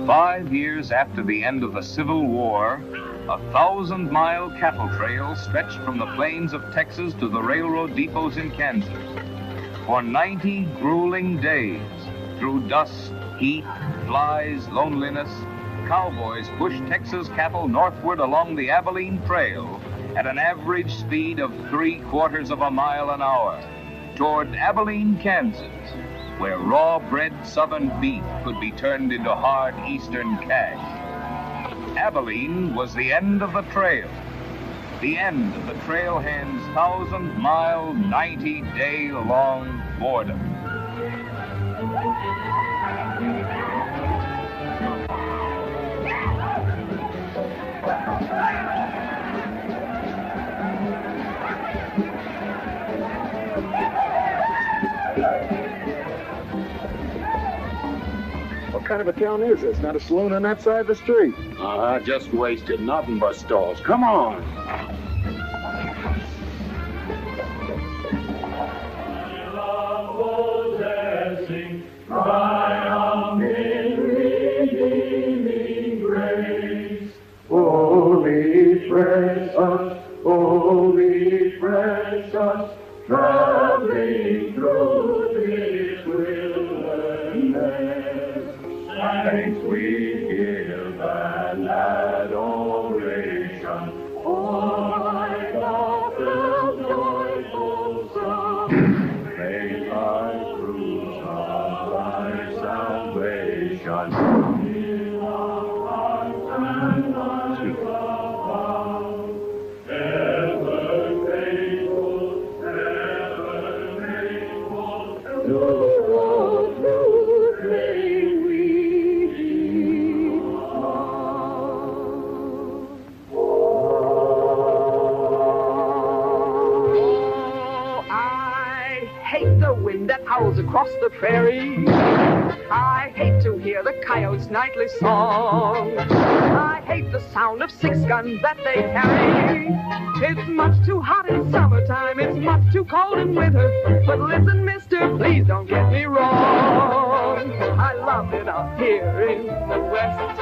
5 years after the end of the Civil War, a 1,000-mile cattle trail stretched from the plains of Texas to the railroad depots in Kansas. For 90 grueling days, through dust, heat, flies, loneliness, cowboys pushed Texas cattle northward along the Abilene Trail at an average speed of 3/4 of a mile an hour toward Abilene, Kansas, where raw-bred southern beef could be turned into hard eastern cash. Abilene was the end of the trail, the end of the trailhand's 1,000-mile, 90-day-long boredom. What kind of a town is this? Not a saloon on that side of the street. Just wasted. Nothing but stalls. Come on. Holy precious, traveling through this wilderness. Thanks we give and adoration. Oh, my God, the joyful song. May thy fruits of thy salvation fill our hearts and lives above. Ever faithful, to all truth may we that howls across the prairie. I hate to hear the coyote's nightly song. I hate the sound of 6 guns that they carry. It's much too hot in summertime, it's much too cold in winter. But listen, mister, please don't get me wrong. I love it out here in the West,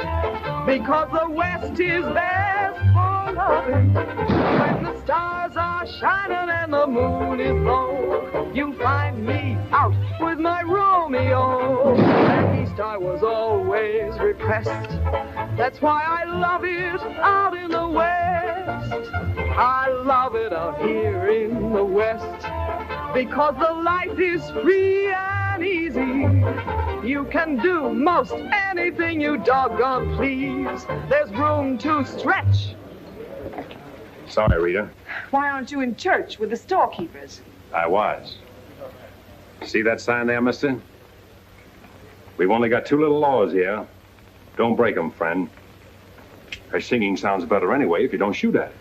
because the West is best for loving. When the stars are shining and the moon is low, you find me out with my Romeo. And east I was always repressed. That's why I love it out in the West. I love it out here in the West, because the life is free and easy. You can do most anything you doggone please. There's room to stretch. Sorry, Rita. Why aren't you in church with the storekeepers? I was. See that sign there, mister? We've only got 2 little laws here. Don't break them, friend. Her singing sounds better anyway if you don't shoot at it.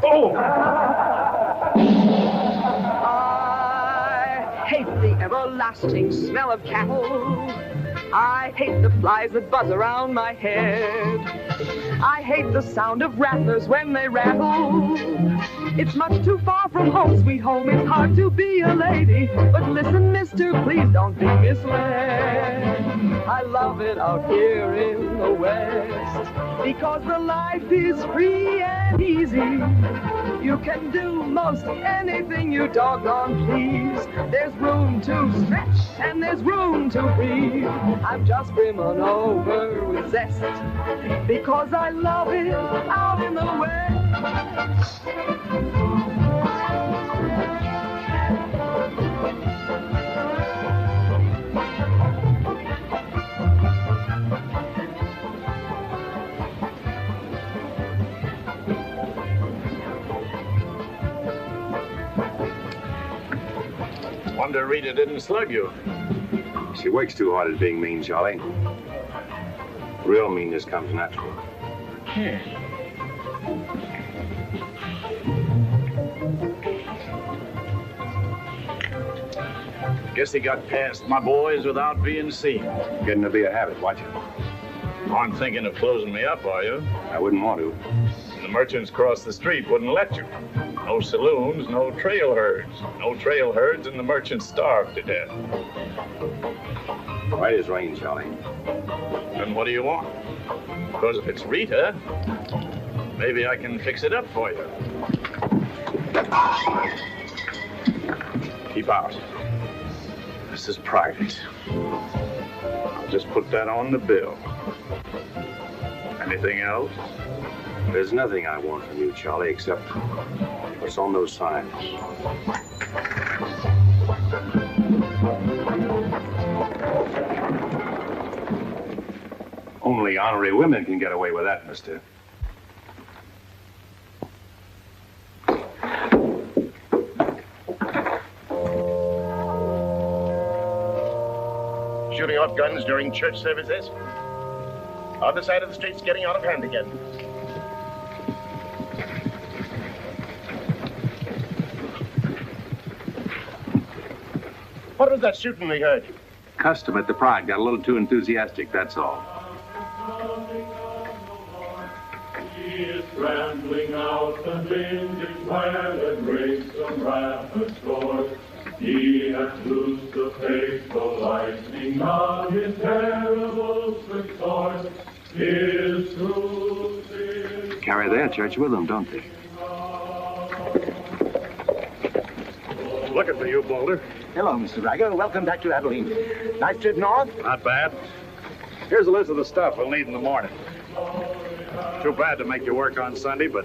Oh! I hate the everlasting smell of cattle. I hate the flies that buzz around my head. I hate the sound of rattlers when they rattle. It's much too far from home, sweet home. It's hard to be a lady. But listen, mister, please don't be misled. I love it out here in the West, because the life is free and easy. You can do most anything you doggone please. There's room to stretch and there's room to breathe. I'm just brimming over with zest, because I love it out in the West. Wonder Rita didn't slug you. She works too hard at being mean, Charlie. Real meanness comes natural. Guess he got past my boys without being seen. Getting to be a habit, watch it. Aren't thinking of closing me up, are you? I wouldn't want to. The merchants across the street wouldn't let you. No saloons, no trail herds. No trail herds, and the merchants starved to death. Right as rain, Charlie. Then what do you want? Because if it's Rita, maybe I can fix it up for you. Keep out. This is private. I'll just put that on the bill. Anything else? There's nothing I want from you, Charlie, except what's on those signs. Only honorary women can get away with that, mister. Shooting off guns during church services. Other side of the street's getting out of hand again. What was that shooting we heard? Custom at the Pride got a little too enthusiastic, that's all. He is rambling out and binging where that breaks some rapid course. He has loosed the faithful lightning on his terrible swift sword. His truth is... Carry their church with them, don't they? Looking for you, Boulder. Hello, Mr. Rager. Welcome back to Abilene. Nice trip north? Not bad. Here's a list of the stuff we'll need in the morning. Too bad to make you work on Sunday, but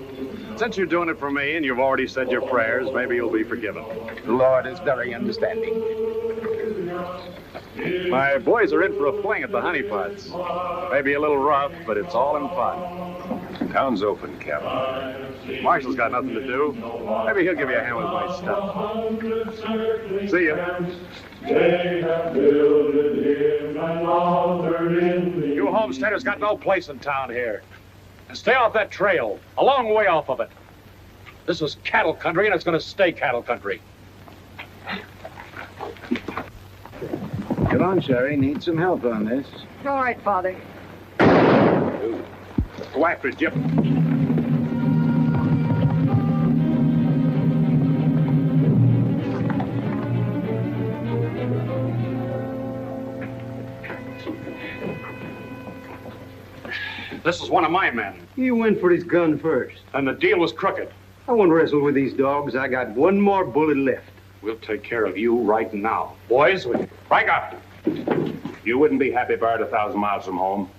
since you're doing it for me and you've already said your prayers, maybe you'll be forgiven. The Lord is very understanding. My boys are in for a fling at the honeypots. Maybe a little rough, but it's all in fun. Town's open, Captain. Marshall's got nothing to do. Maybe he'll give you a hand with my stuff. See ya. They have builded him an altar in the... You homesteaders got no place in town here. And stay off that trail, a long way off of it. This is cattle country, and it's going to stay cattle country. Come on, Sherry. Need some help on this. All right, Father. Go after it, Jip. This is one of my men, He went for his gun first. and the deal was crooked. I won't wrestle with these dogs. I got one more bullet left. We'll take care of you right now. Boys, break up. You wouldn't be happy buried 1,000 miles from home.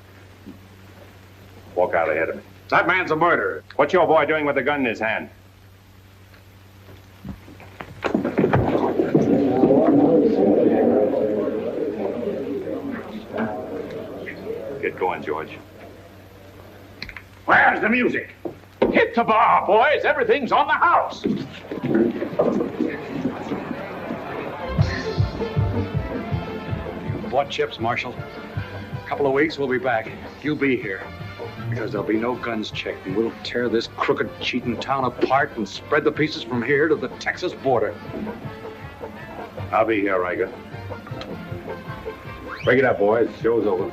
Walk out ahead of me. That man's a murderer. What's your boy doing with a gun in his hand? Get going, George. Where's the music? Hit the bar, boys. Everything's on the house. What chips, Marshal? A couple of weeks, we'll be back. You'll be here. Because there'll be no guns checked, and we'll tear this crooked, cheating town apart and spread the pieces from here to the Texas border. I'll be here, Riker. Break it up, boys. Show's over.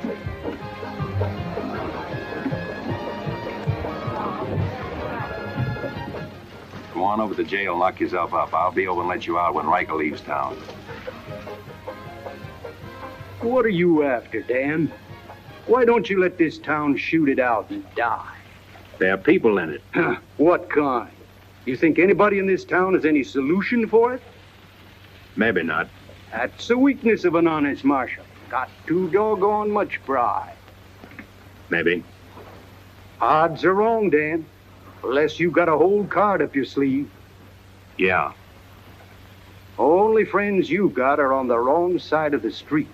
Go on over to the jail and lock yourself up. I'll be over and let you out when Riker leaves town. What are you after, Dan? Why don't you let this town shoot it out and die? There are people in it. What kind? You think anybody in this town has any solution for it? Maybe not. That's the weakness of an honest marshal. Got too doggone much pride. Maybe. Odds are wrong, Dan. Unless you got a whole card up your sleeve. Yeah. Only friends you got are on the wrong side of the street.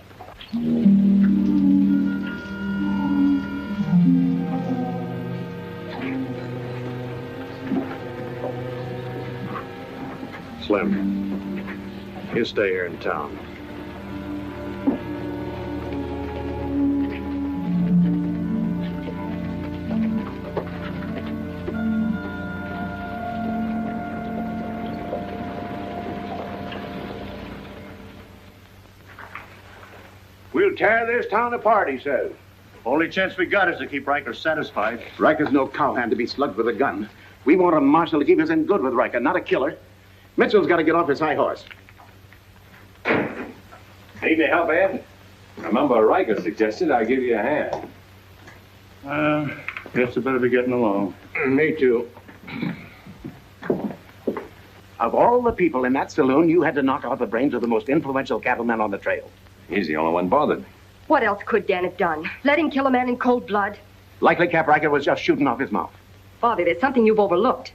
Slim, you stay here in town. We'll tear this town apart, he says. Only chance we got is to keep Riker satisfied. Riker's no cowhand to be slugged with a gun. We want a marshal to keep us in good with Riker, not a killer. Mitchell's got to get off his high horse. Need any help, Ed? Remember, Riker suggested I give you a hand. Guess I better be getting along. Me too. Of all the people in that saloon, you had to knock out the brains of the most influential cattleman on the trail. He's the only one bothered me. What else could Dan have done? Let him kill a man in cold blood? Likely Cap Riker was just shooting off his mouth. Bobby, there's something you've overlooked.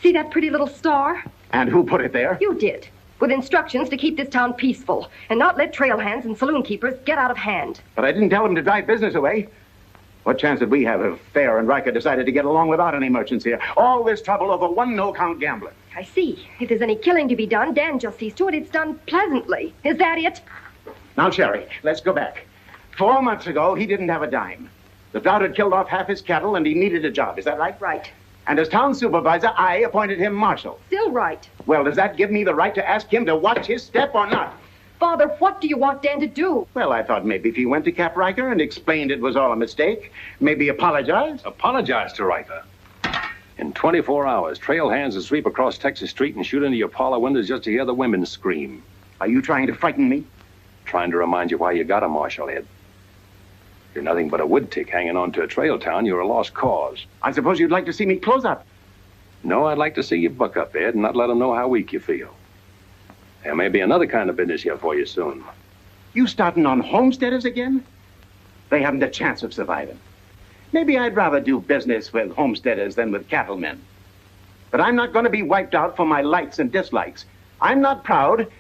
See that pretty little star? And who put it there? You did. With instructions to keep this town peaceful and not let trail hands and saloon keepers get out of hand. But I didn't tell him to drive business away. What chance did we have if Fair and Riker decided to get along without any merchants here? All this trouble over one no-count gambler. I see. If there's any killing to be done, Dan just sees to it it's done pleasantly. Is that it? Now, Sherry, let's go back. 4 months ago, he didn't have a dime. The drought had killed off half his cattle, and he needed a job. Is that right? Right. And as town supervisor, I appointed him marshal. Still right. Well, does that give me the right to ask him to watch his step or not? Father, what do you want Dan to do? Well, I thought maybe if he went to Cap Riker and explained it was all a mistake, maybe apologized. Apologize to Riker. In 24 hours, trail hands will sweep across Texas Street and shoot into your parlor windows just to hear the women scream. Are you trying to frighten me? Trying to remind you why you got a marshal, Ed. You're nothing but a wood tick hanging on to a trail town. You're a lost cause. I suppose you'd like to see me close up. No, I'd like to see you buck up, Ed, and not let them know how weak you feel. There may be another kind of business here for you soon. You starting on homesteaders again? They haven't a chance of surviving. Maybe I'd rather do business with homesteaders than with cattlemen. But I'm not going to be wiped out for my likes and dislikes. I'm not proud.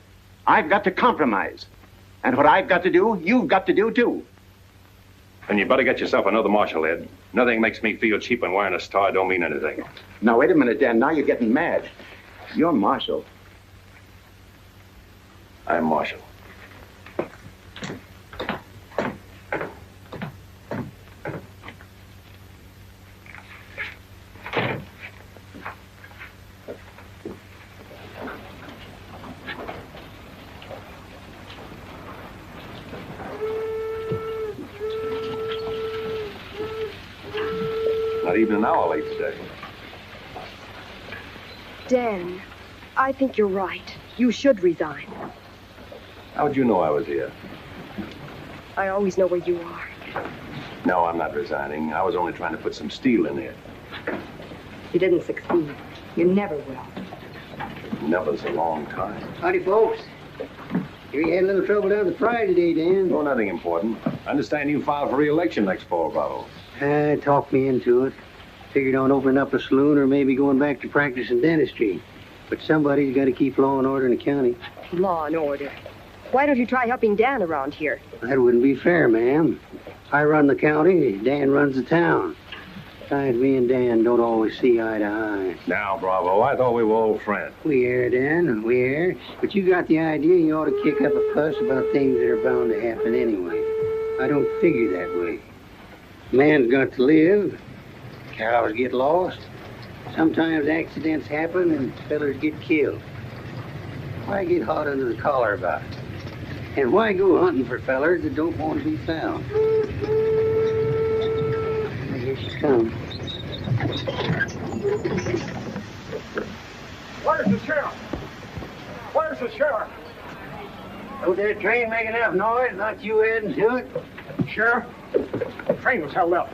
I've got to compromise. And what I've got to do, you've got to do too. Then you better get yourself another marshal, Ed. Nothing makes me feel cheap when wearing a star don't mean anything. Now, wait a minute, Dan. Now you're getting mad. You're marshal. I'm marshal. Not even an hour late today. Dan, I think you're right. You should resign. How'd you know I was here? I always know where you are. No, I'm not resigning. I was only trying to put some steel in there. You didn't succeed. You never will. Never's a long time. Howdy, folks. Here you had a little trouble down the Pride today, Dan. Oh, nothing important. I understand you filed for re-election next fall, Bravo. Talked me into it. Figured on opening up a saloon or maybe going back to practice in dentistry. But somebody's got to keep law and order in the county. Law and order. Why don't you try helping Dan around here? That wouldn't be fair, ma'am. I run the county, Dan runs the town. Besides, me and Dan don't always see eye to eye. Now, Bravo, I thought we were old friends. We are, Dan, we are. But you got the idea you ought to kick up a fuss about things that are bound to happen anyway. I don't figure that way. Man's got to live. Cows get lost. Sometimes accidents happen and fellers get killed. Why get hot under the collar about it? And why go hunting for fellers that don't want to be found? Here she comes. Where's the sheriff? Where's the sheriff? Don't that train make enough noise? Not you heading to it? Sheriff, the train was held up.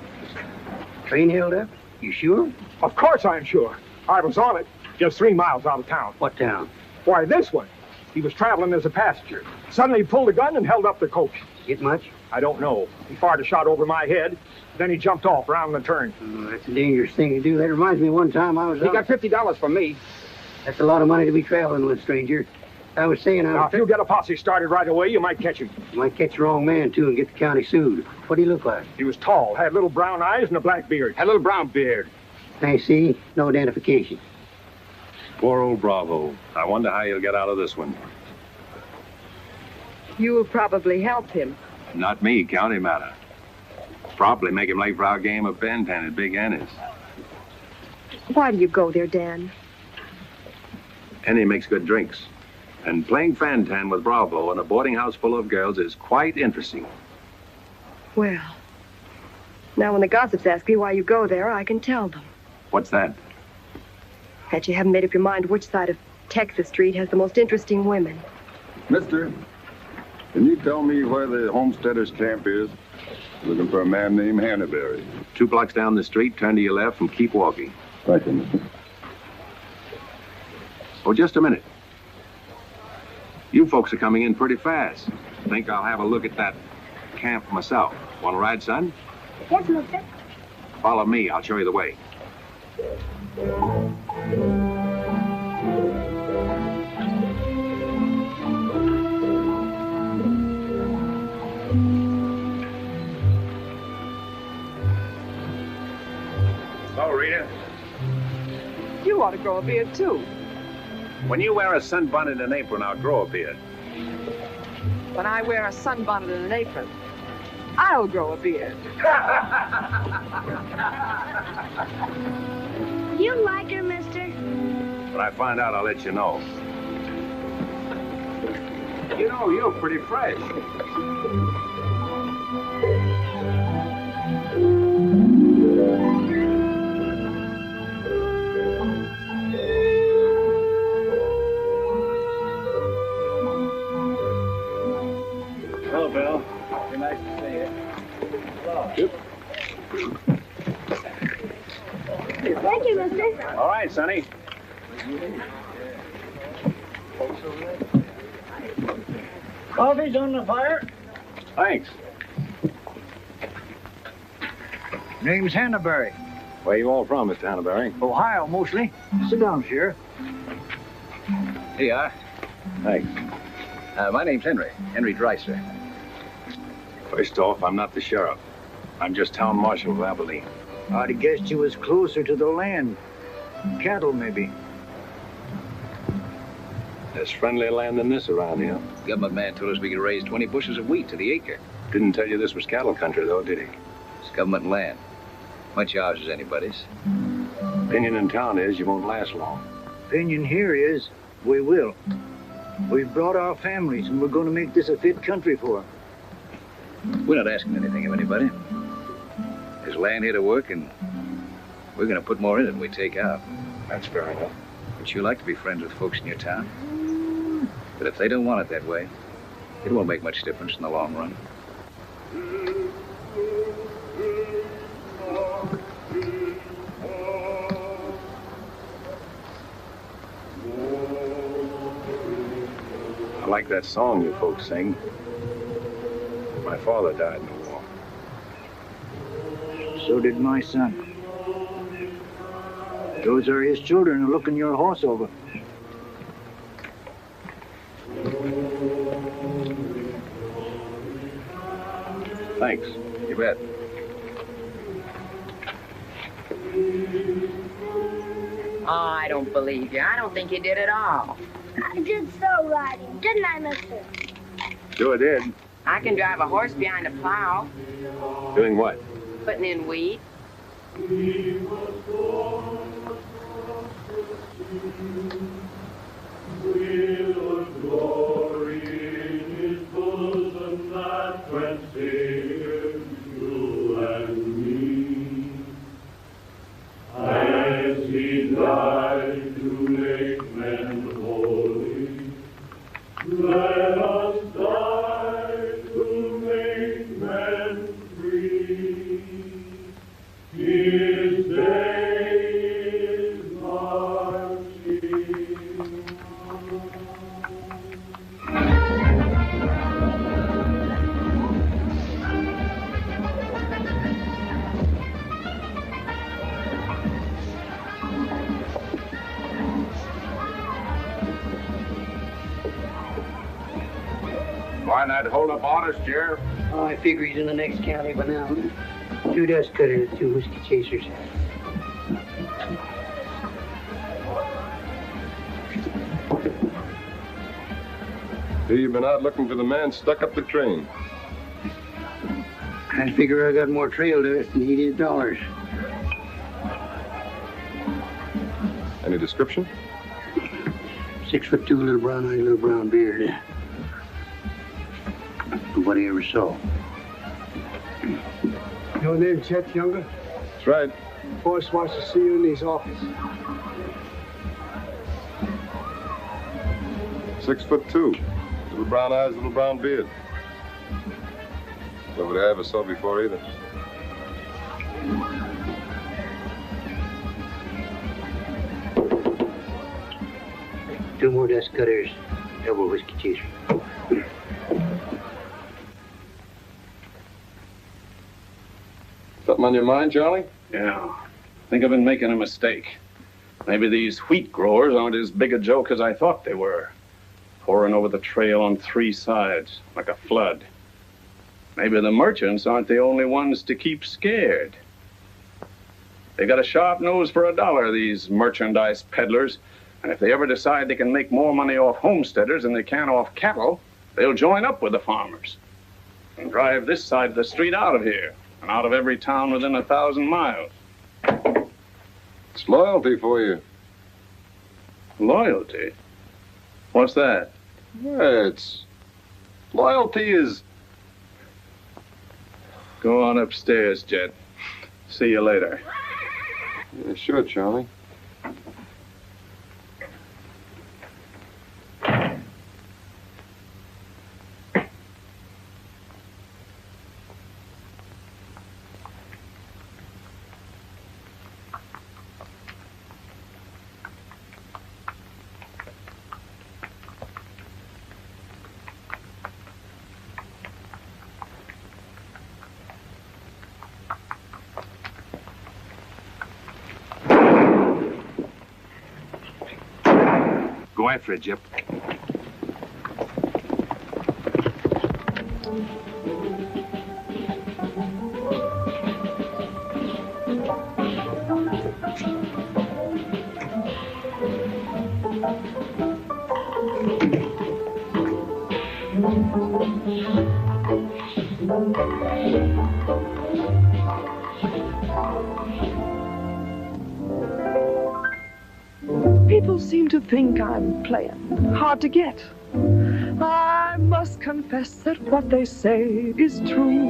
Train held up? You sure? Of course I'm sure. I was on it, just 3 miles out of town. What town? Why, this one. He was traveling as a passenger. Suddenly he pulled a gun and held up the coach. Get much? I don't know. He fired a shot over my head. Then he jumped off around the turn. Oh, that's a dangerous thing to do. That reminds me of one time I was He got $50 from me. That's a lot of money to be traveling with, stranger. I was saying Now, if you get a posse started right away, you might catch him. You might catch the wrong man, too, and get the county sued. What do he look like? He was tall, had little brown eyes and a black beard. Had a little brown beard. I see. No identification. Poor old Bravo. I wonder how he'll get out of this one. You'll probably help him. Not me, county matter. Probably make him late for our game of Bantan at Big Annie's. Why do you go there, Dan? Annie makes good drinks. And playing Fantan with Bravo in a boarding house full of girls is quite interesting. Well, now when the gossips ask me why you go there, I can tell them. What's that? That you haven't made up your mind which side of Texas Street has the most interesting women. Mister, Can you tell me where the homesteaders' camp is? Looking for a man named Hannaberry. 2 blocks down the street, turn to your left and keep walking. Thank you, mister. Oh, just a minute. You folks are coming in pretty fast. Think I'll have a look at that camp myself. Want to ride, son? Yes, mister. Follow me. I'll show you the way. Hello, Rita. You ought to grow a beard, too. When you wear a sunbonnet and an apron, I'll grow a beard. When I wear a sunbonnet and an apron, I'll grow a beard. You like her, mister? When I find out, I'll let you know. You know, you're pretty fresh. Hello, Bill. Very nice to see you. Hello. Thank you, mister. All right, Sonny. Coffee's on the fire. Thanks. Name's Hannaberry. Where you all from, Mr. Hannaberry? Ohio, mostly. Sit down, Sheriff. Here you are. Thanks. My name's Henry Dreiser. First off, I'm not the sheriff. I'm just town marshal of Abilene. I'd have guessed you was closer to the land. Cattle, maybe. There's friendlier land than this around here. Government man told us we could raise 20 bushels of wheat to the acre. Didn't tell you this was cattle country, though, did he? It's government land. Much ours as anybody's. Opinion in town is you won't last long. Opinion here is we will. We've brought our families, and we're going to make this a fit country for 'em. We're not asking anything of anybody. There's land here to work, and we're going to put more in it than we take out. That's fair enough. But you like to be friends with folks in your town. But if they don't want it that way, it won't make much difference in the long run. I like that song you folks sing. My father died in the war. So did my son. Those are his children looking your horse over. Thanks. You bet. Oh, I don't believe you. I don't think you did at all. I did so riding, didn't I, mister? Sure did. I can drive a horse behind a plow, Doing what? putting in wheat. As he died to make men holy, let us die to make men free. His day is marching. Why not hold up orders, Sheriff? Oh, I figure he's in the next county by now. 2 dust cutters, 2 whiskey chasers. See, you've been out looking for the man stuck up the train. I figure I got more trail to it than he did dollars. Any description? 6'2", little brown eye, little brown beard. Nobody ever saw. Your name, Chet Younger? That's right. Boss wants to see you in his office. 6'2", little brown eyes, little brown beard. Nobody I ever saw before either. Two more dust cutters, double whiskey chaser. Something on your mind, Charlie? Yeah. I think I've been making a mistake. Maybe these wheat growers aren't as big a joke as I thought they were. Pouring over the trail on three sides, like a flood. Maybe the merchants aren't the only ones to keep scared. They got a sharp nose for $1, these merchandise peddlers. And if they ever decide they can make more money off homesteaders than they can off cattle, they'll join up with the farmers and drive this side of the street out of here and out of every town within 1,000 miles. It's loyalty for you. Loyalty? What's that? Yeah, loyalty is... Go on upstairs, Jet. See you later. Yeah, sure, Charlie. Go after it, Jip. People seem to think I'm playing hard to get. I must confess that what they say is true.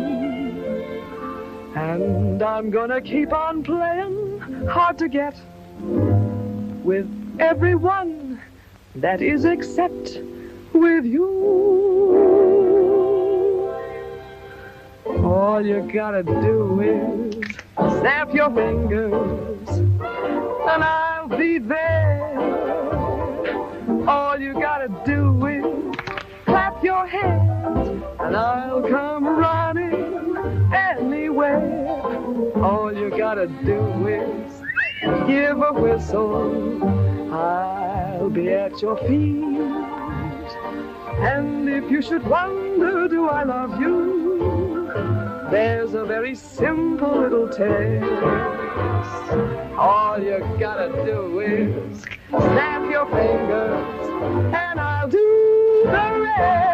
And I'm gonna keep on playing hard to get with everyone, that is except with you. All you gotta do is snap your fingers and I'll be there. All you gotta do is clap your hands and I'll come running anywhere. All you gotta do is give a whistle, I'll be at your feet. And if you should wonder, do I love you? There's a very simple little test. All you gotta do is snap your fingers and I'll do the rest.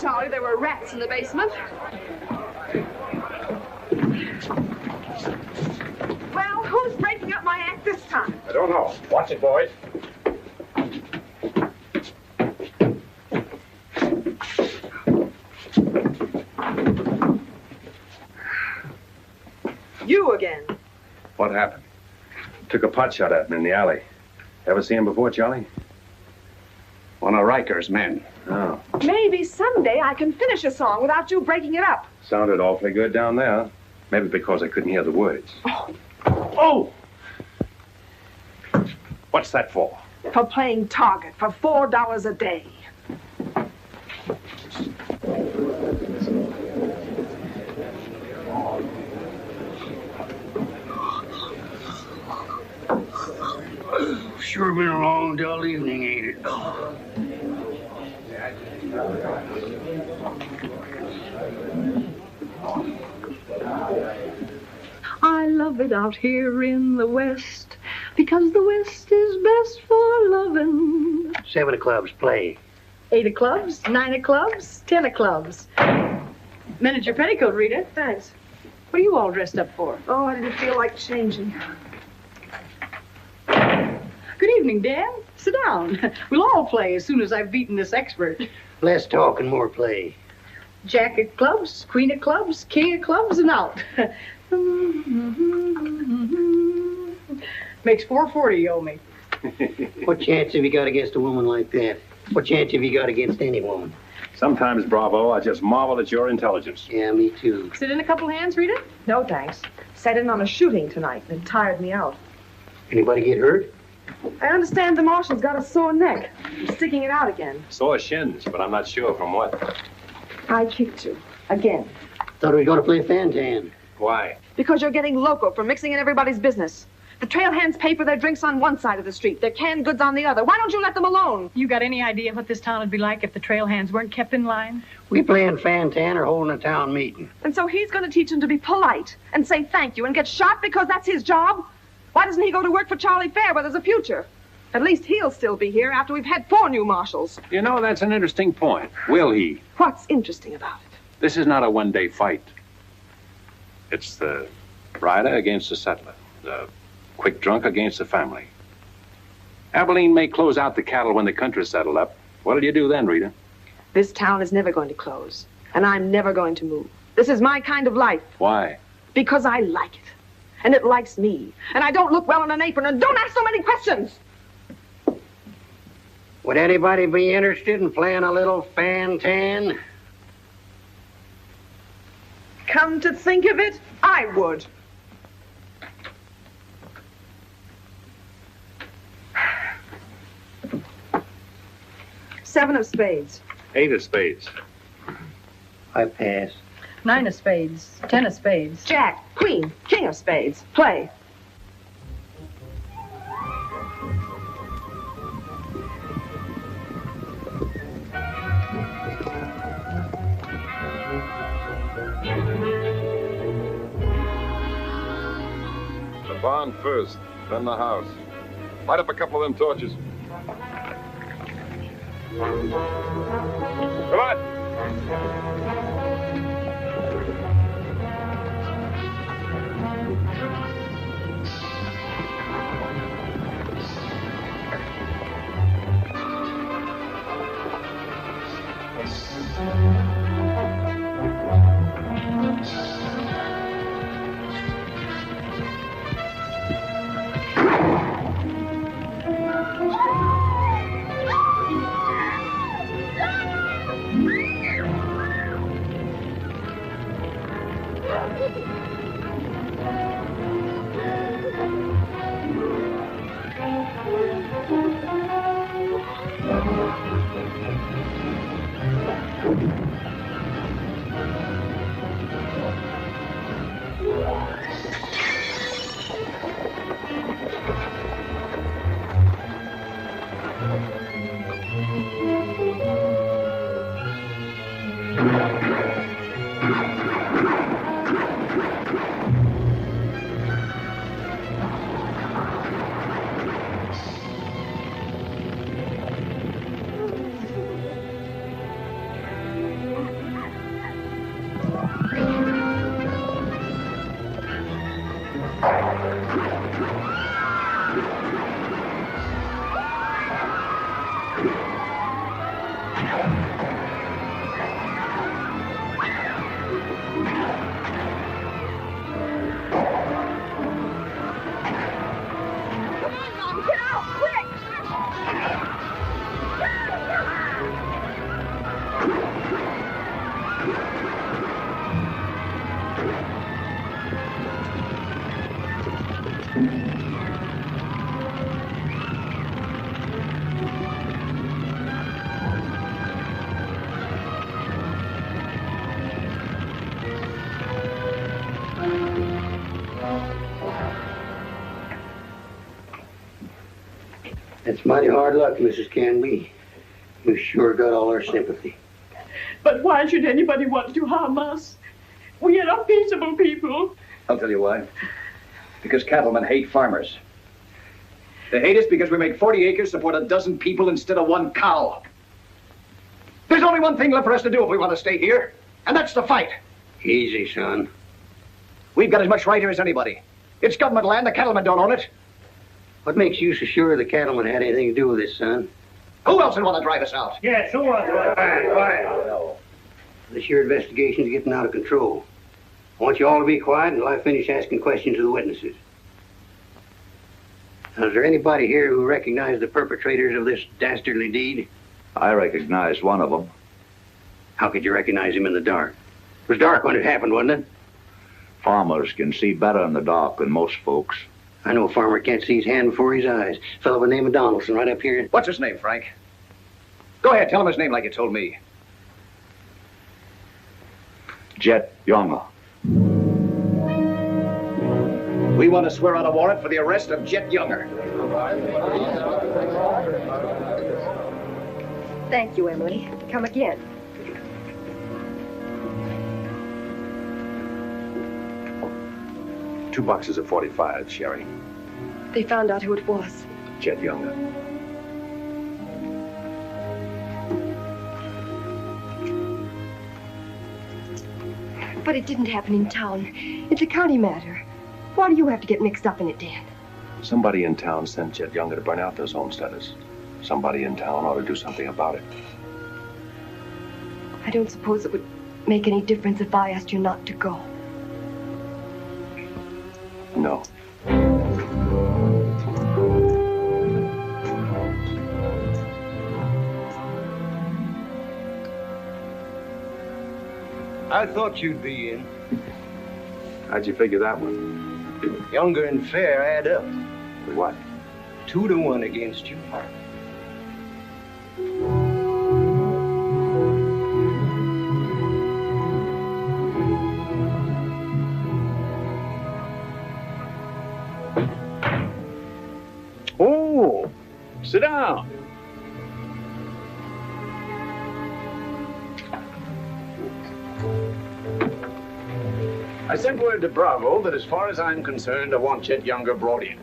Charlie, there were rats in the basement. Well, who's breaking up my act this time? I don't know. Watch it, boys. You again. What happened? Took a pot shot at him in the alley. Ever seen him before, Charlie? One of Riker's men. Oh. Maybe someday I can finish a song without you breaking it up. Sounded awfully good down there. Maybe because I couldn't hear the words. Oh! What's that for? For playing target for $4 a day. Sure been a long, dull evening, ain't it? I love it out here in the West, because the West is best for loving. 7 of clubs, play. 8 of clubs, 9 of clubs, 10 of clubs. Mended your petticoat, Rita. Thanks. What are you all dressed up for? Oh, I didn't feel like changing. Good evening, Dan. Sit down. We'll all play as soon as I've beaten this expert. Less talk and more play. Jack of clubs, queen of clubs, king of clubs, and out. Makes $4.40 you owe me. What chance have you got against a woman like that? What chance have you got against any woman? Sometimes, Bravo, I just marvel at your intelligence. Yeah, me too. Sit in a couple hands, Rita? No, thanks. Sat in on a shooting tonight and it tired me out. Anybody get hurt? I understand the marshal's got a sore neck. He's sticking it out again. Sore shins, but I'm not sure from what. I kicked you. Again. Thought we were going to play Fantan. Why? Because you're getting loco for mixing in everybody's business. The trail hands pay for their drinks on one side of the street, their canned goods on the other. Why don't you let them alone? You got any idea what this town would be like if the trail hands weren't kept in line? We playing Fantan or holding a town meeting. And so he's going to teach them to be polite and say thank you and get shot because that's his job? Why doesn't he go to work for Charlie Fair where there's a future? At least he'll still be here after we've had 4 new marshals. You know, that's an interesting point. Will he? What's interesting about it? This is not a one-day fight. It's the rider against the settler, the quick drunk against the family. Abilene may close out the cattle when the country's settled up. What'll you do then, Rita? This town is never going to close, and I'm never going to move. This is my kind of life. Why? Because I like it, and it likes me, and I don't look well in an apron, and don't ask so many questions. Would anybody be interested in playing a little Fantan? Come to think of it, I would. Seven of spades. 8 of spades. I pass. 9 of spades, 10 of spades. Jack, queen, king of spades. Play. The barn first, then the house. Light up a couple of them torches. Come on. That's mighty hard luck, Mrs. Canby. You sure got all our sympathy. But why should anybody want to harm us? We are peaceable people. I'll tell you why. Because cattlemen hate farmers. They hate us because we make 40 acres support a dozen people instead of one cow. There's only one thing left for us to do if we want to stay here, and that's to fight. Easy, son. We've got as much right here as anybody. It's government land. The cattlemen don't own it. What makes you so sure the cattlemen had anything to do with this, son? Who else would want to drive us out? Yes, who wants to? Quiet. This your investigation's getting out of control. I want you all to be quiet until I finish asking questions of the witnesses. Now, is there anybody here who recognized the perpetrators of this dastardly deed? I recognized one of them. How could you recognize him in the dark? It was dark when it happened, wasn't it? Farmers can see better in the dark than most folks. I know a farmer can't see his hand before his eyes. A fellow by the name of Donaldson right up here. What's his name, Frank? Go ahead, tell him his name like you told me. Jet Younger. We want to swear out a warrant for the arrest of Jet Younger. Thank you, Emily. Come again. Two boxes of 45, Sherry. They found out who it was. Jet Younger. But it didn't happen in town. It's a county matter. Why do you have to get mixed up in it, Dan? Somebody in town sent Jet Younger to burn out those homesteaders. Somebody in town ought to do something about it. I don't suppose it would make any difference if I asked you not to go. No. I thought you'd be in. How'd you figure that one? Younger and Fair add up. What? 2 to 1 against you. Oh, sit down. I sent word to Bravo that as far as I'm concerned, I want Chet Younger brought in.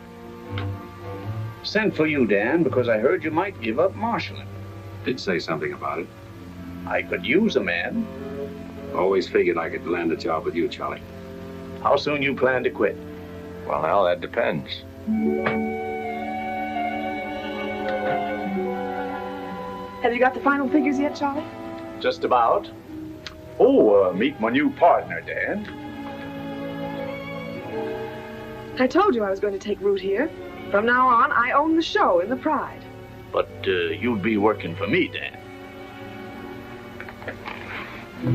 Sent for you, Dan, because I heard you might give up marshalling. Did say something about it. I could use a man. Always figured I could land a job with you, Charlie. How soon you plan to quit? Well, now, that depends. Have you got the final figures yet, Charlie? Just about. Oh, meet my new partner, Dan. I told you I was going to take root here. From now on, I own the show in the Pride. But you'd be working for me, Dan.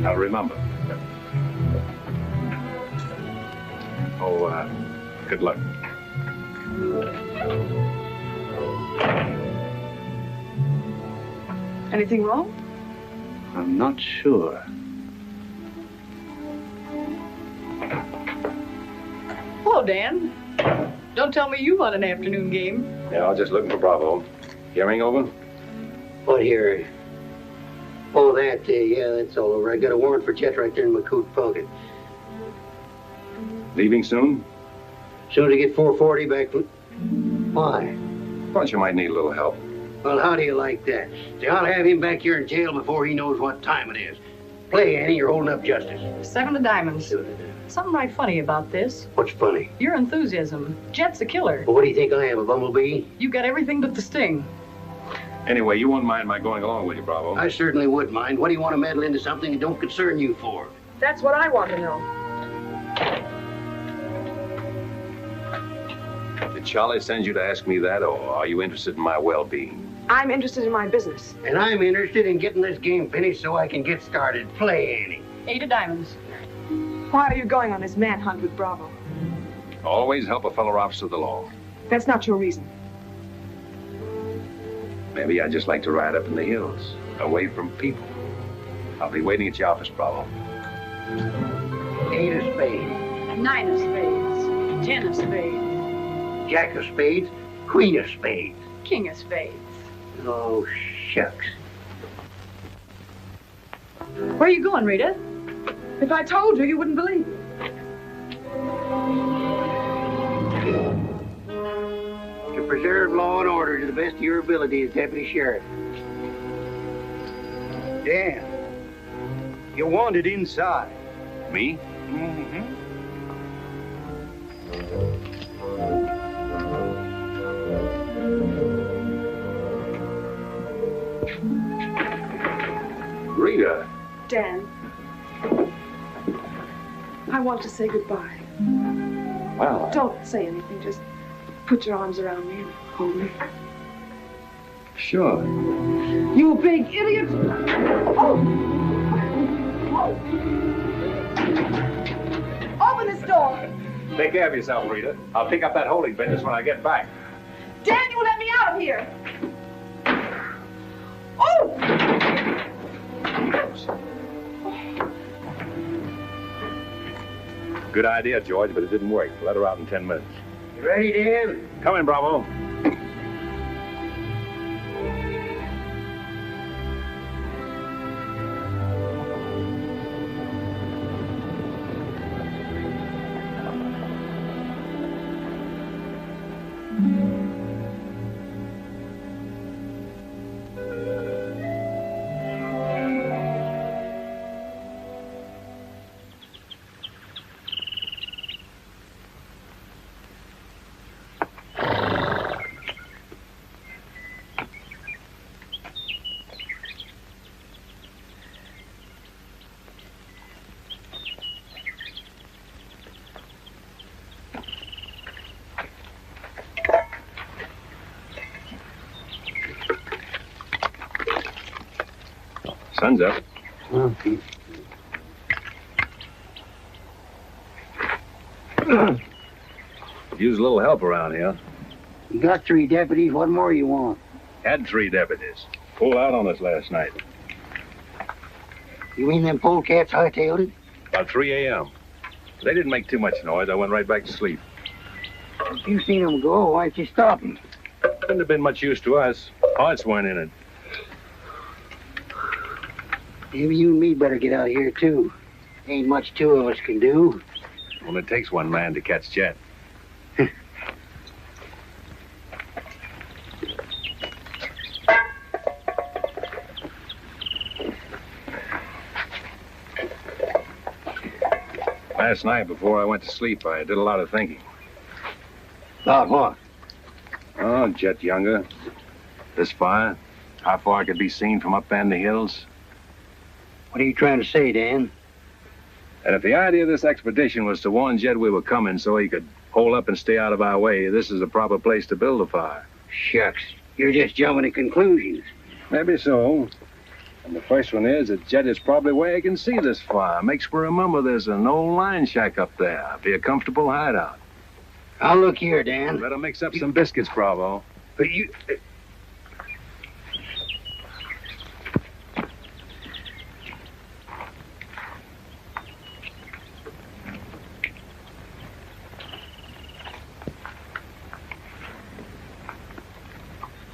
I'll remember. Oh, good luck. Anything wrong? I'm not sure. Hello, Dan. Don't tell me you won an afternoon game. Yeah, I was just looking for Bravo. Hearing over? What hearing? Oh, that, yeah, that's all over. I got a warrant for Chet right there in my coat pocket. Leaving soon? Soon as I get 440 back from... Why? Thought you might need a little help. Well, how do you like that? See, I'll have him back here in jail before he knows what time it is. Play, Annie, you're holding up justice. 7 of diamonds. Something right funny about this. What's funny? Your enthusiasm. Jet's a killer. Well, what do you think I am, a bumblebee? You got everything but the sting. Anyway, you won't mind my going along with you, Bravo. I certainly would mind. What do you want to meddle into something that don't concern you for? That's what I want to know. Did Charlie send you to ask me that, or are you interested in my well-being? I'm interested in my business. And I'm interested in getting this game finished so I can get started. Play, Annie. 8 of diamonds. Why are you going on this manhunt with Bravo? Always help a fellow officer of the law. That's not your reason. Maybe I'd just like to ride up in the hills, away from people. I'll be waiting at your office, Bravo. 8 of spades. 9 of spades. 10 of spades. Jack of spades. Queen of spades. king of spades. Oh, shucks. Where are you going, Rita? If I told you, you wouldn't believe it. To preserve law and order to the best of your ability as deputy sheriff. Dan, you wanted inside. Me? Mm-hmm. Rita. Dan, I want to say goodbye. Well, Don't say anything. Just put your arms around me and hold me. sure. You big idiot! Oh! Open this door! Take care of yourself, Rita. I'll pick up that holding business when I get back. Dan, you let me out of here! Oh! Good idea, George, but it didn't work. Let her out in 10 minutes. You ready, Dan? Come in, Bravo. Sun's up. Okay. Use a little help around here. You got 3 deputies. What more you want? Had 3 deputies. Pulled out on us last night. You mean them polecats hightailed it? About 3 a.m. They didn't make too much noise. I went right back to sleep. If you seen them go, why'd you stop them? Couldn't have been much use to us. Hearts weren't in it. Maybe you and me better get out of here, too. Ain't much 2 of us can do. Well, it takes one man to catch Jet. Last night, before I went to sleep, I did a lot of thinking. About what? Oh, Jet Younger. This fire. How far it could be seen from up in the hills. What are you trying to say, Dan? And if the idea of this expedition was to warn Jed we were coming so he could hole up and stay out of our way, this is a proper place to build a fire. Shucks. You're just jumping to conclusions. Maybe so. And the first one is that Jed is probably where he can see this fire. Makes me remember there's an old line shack up there. Be a comfortable hideout. Now look here, Dan. Better mix up some biscuits, Bravo. But you...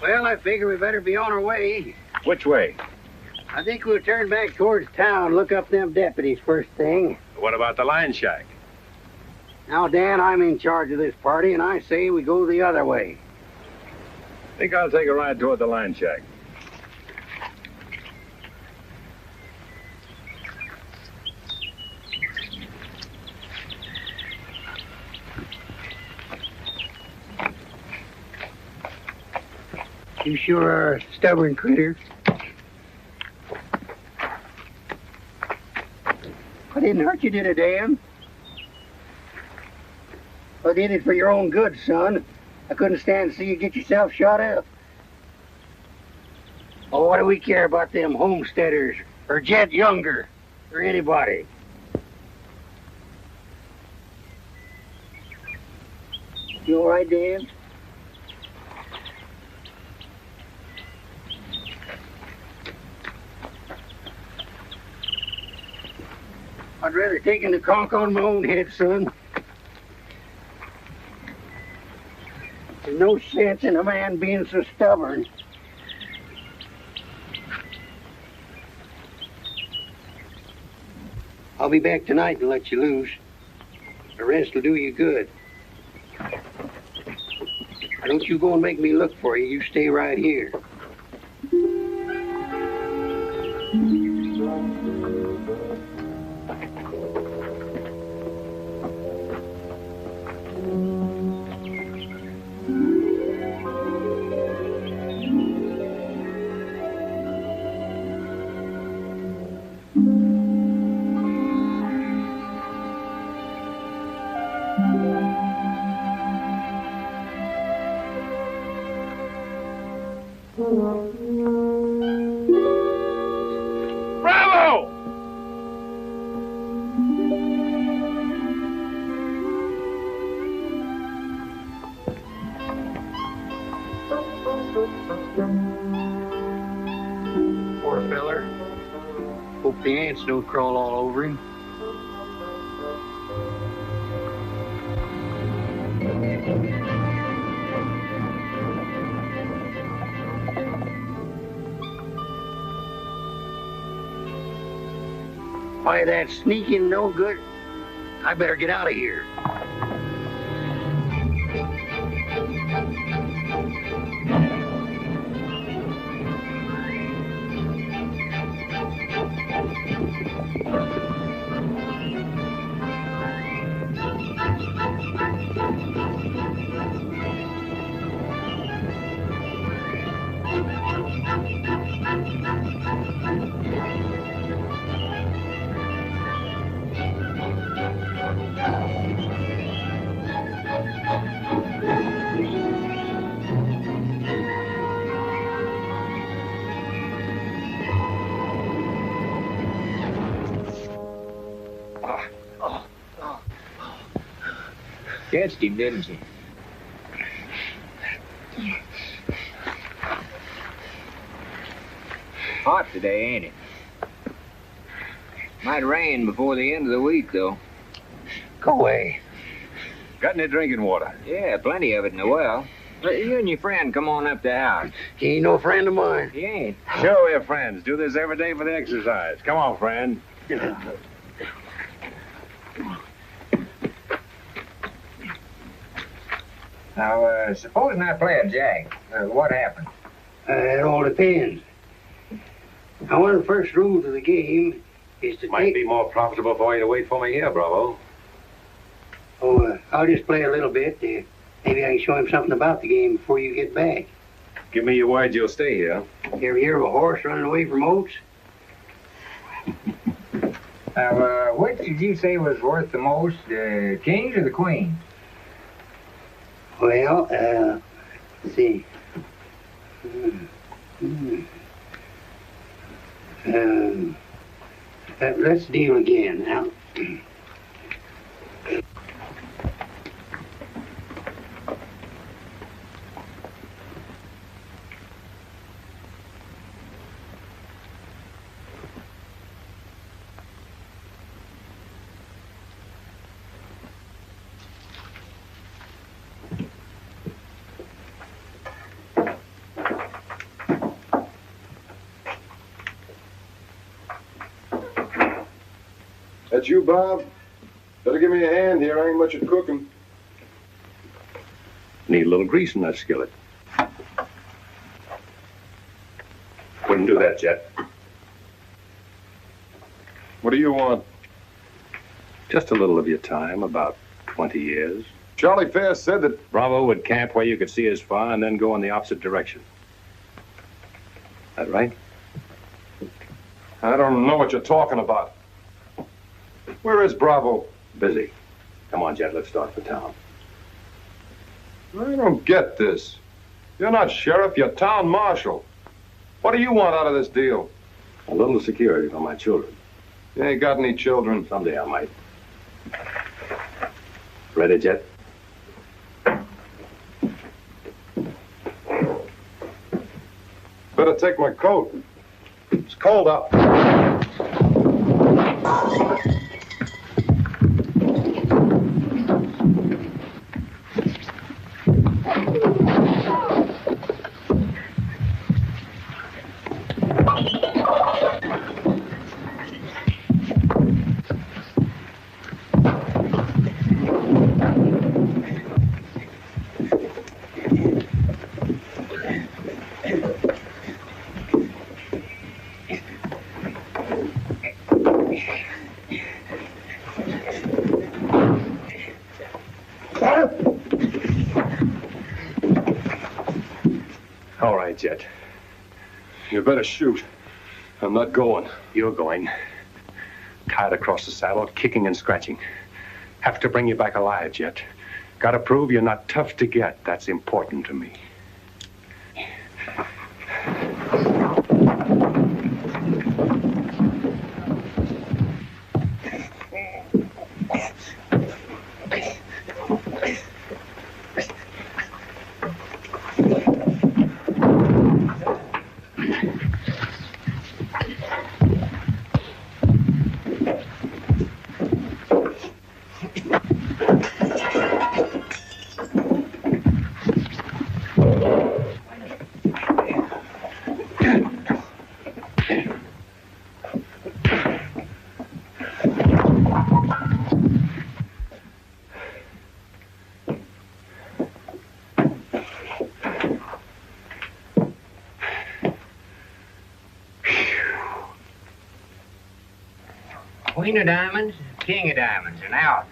Well, I figure we better be on our way. Which way? I think we'll turn back towards town, look up them deputies first thing. What about the line shack? Now, Dan, I'm in charge of this party, and I say we go the other way. Think I'll take a ride toward the line shack. You sure are a stubborn critter. I didn't hurt you, did I, Dan? I did it for your own good, son. I couldn't stand to see you get yourself shot up. Oh, what do we care about them homesteaders, or Jed Younger, or anybody? You all right, Dan? I'd rather take the conk on my own head, son. There's no sense in a man being so stubborn. I'll be back tonight to let you loose. The rest will do you good. Now don't you go and make me look for you. You stay right here. Bravo! Poor feller. Hope the ants don't crawl all over him. Why, that's sneaking no good. I better get out of here. Catched him, didn't you? Hot today, ain't it? Might rain before the end of the week, though. Go away. Got any drinking water? Yeah, plenty of it in the well. You and your friend come on up the house. He ain't no friend of mine. He ain't. Sure, we're friends. Do this every day for the exercise. Come on, friend. Now, supposing I play a jack, what happened? It all depends. Now, one of the first rules of the game is to Might be more profitable for you to wait for me here, Bravo. Oh, I'll just play a little bit. Maybe I can show him something about the game before you get back. Give me your word you'll stay here. You ever hear of a horse running away from oats? Now, which did you say was worth the most, the kings or the queens? Well, let's see. Let's deal again now. That's you, Bob? Better give me a hand here. I ain't much at cooking. Need a little grease in that skillet. Wouldn't do that, Jet. What do you want? Just a little of your time, about 20 years. Charlie Fair said that Bravo would camp where you could see as far and then go in the opposite direction. That right? I don't know what you're talking about. Where is Bravo? Busy. Come on, Jet, let's start for town. I don't get this. You're not sheriff, you're town marshal. What do you want out of this deal? A little security for my children. You ain't got any children. Someday I might. Ready, Jet? Better take my coat. It's cold out. All right, Jet. You better shoot. I'm not going. You're going. Tied across the saddle, kicking and scratching. Have to bring you back alive, Jet. Gotta prove you're not tough to get. That's important to me. Queen of diamonds, king of diamonds, and out.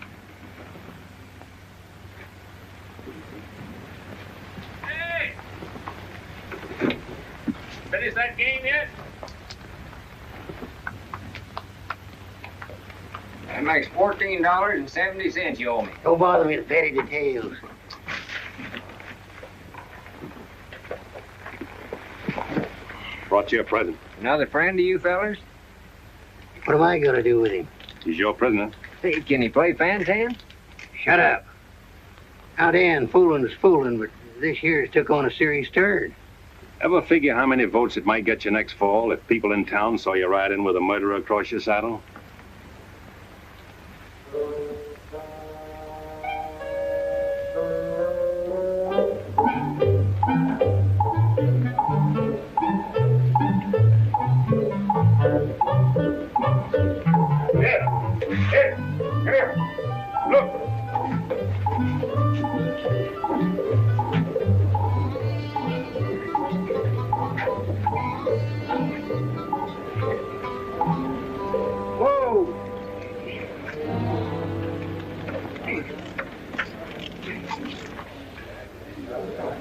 Hey! Finish that game yet? That makes $14.70 you owe me. Don't bother me with petty details. Brought you a present. Another friend of you fellers? What am I gonna do with him? He's your prisoner. Hey, can he play Fantan? Shut up. Now, Dan, fooling is fooling, but this year's took on a serious turn. Ever figure how many votes it might get you next fall if people in town saw you ride in with a murderer across your saddle?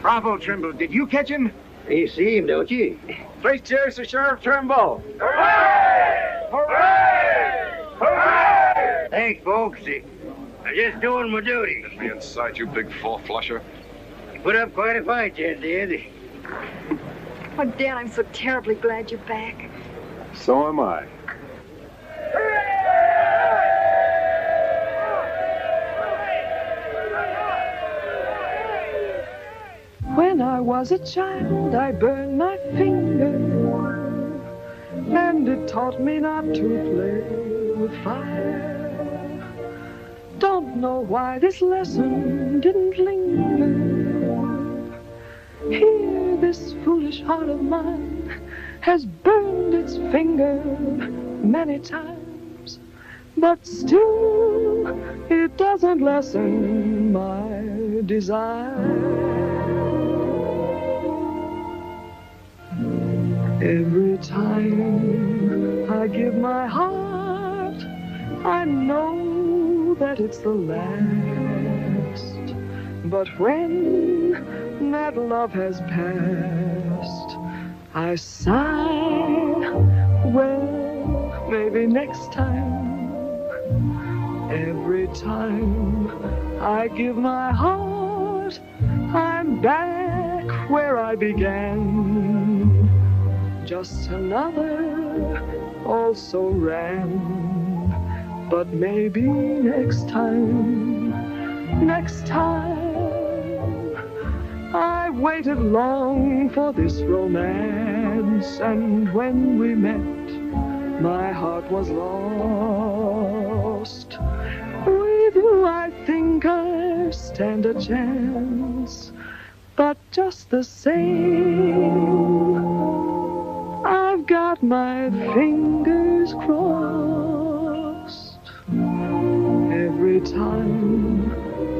Bravo, Trimble. Did you catch him? You see him, don't you? Place cheers for Sheriff Trimble. Hooray! Hooray! Hooray! Thanks, folks. I'm just doing my duty. Get me inside, you big four-flusher. You put up quite a fight, Jen did. Oh, Dan, I'm so terribly glad you're back. So am I. When I was a child, I burned my finger, and it taught me not to play with fire. Don't know why this lesson didn't linger. Here, this foolish heart of mine has burned its finger many times, but still it doesn't lessen my desire. Every time I give my heart, I know that it's the last. But when that love has passed, I sigh, well, maybe next time. Every time I give my heart, I'm back where I began. Just another also ran, but maybe next time, I waited long for this romance, and when we met, my heart was lost. With you, I think I stand a chance, but just the same, I've got my fingers crossed. Every time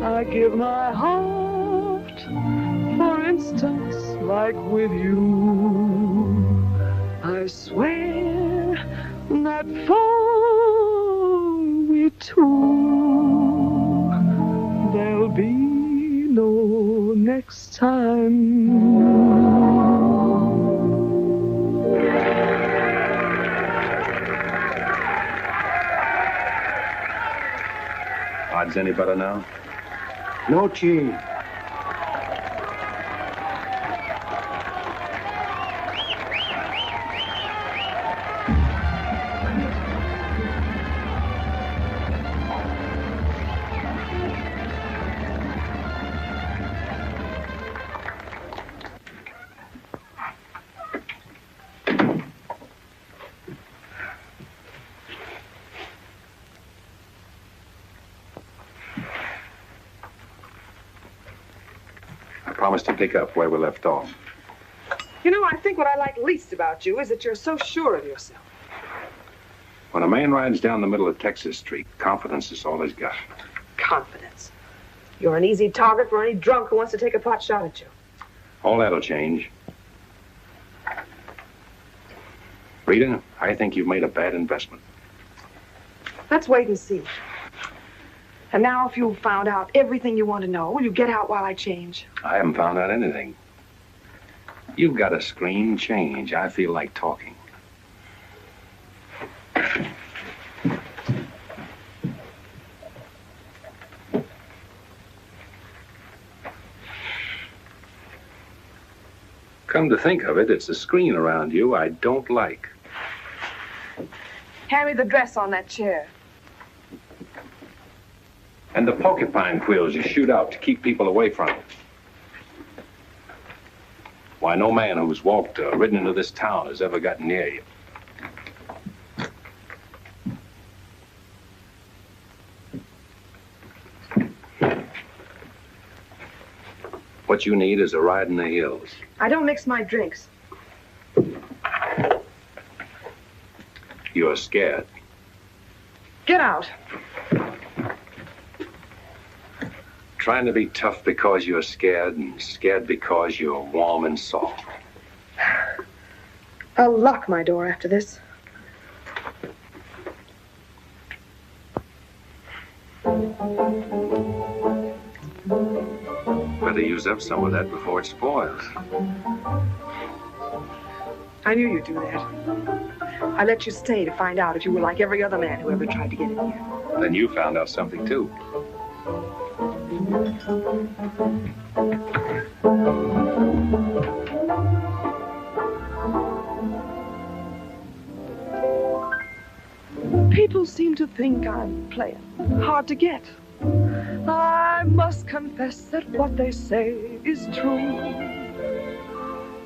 I give my heart, for instance, like with you, I swear that for we two, there'll be no next time. any better now? No change. Promise to pick up where we left off. You know, I think what I like least about you is that you're so sure of yourself. When a man rides down the middle of Texas Street, confidence is all he's got. Confidence. You're an easy target for any drunk who wants to take a pot shot at you. All that'll change. Rita, I think you've made a bad investment. Let's wait and see. And now, if you've found out everything you want to know, will you get out while I change? I haven't found out anything. You've got a screen change. I feel like talking. Come to think of it, it's the screen around you I don't like. Hand me the dress on that chair. And the porcupine quills you shoot out to keep people away from it. Why, no man who's walked or ridden into this town has ever gotten near you. What you need is a ride in the hills. I don't mix my drinks. You're scared. Get out. Trying to be tough because you're scared, and scared because you're warm and soft. I'll lock my door after this. Better use up some of that before it spoils. I knew you'd do that. I let you stay to find out if you were like every other man who ever tried to get in here. Then you found out something, too. People seem to think I'm playing hard to get. I must confess that what they say is true.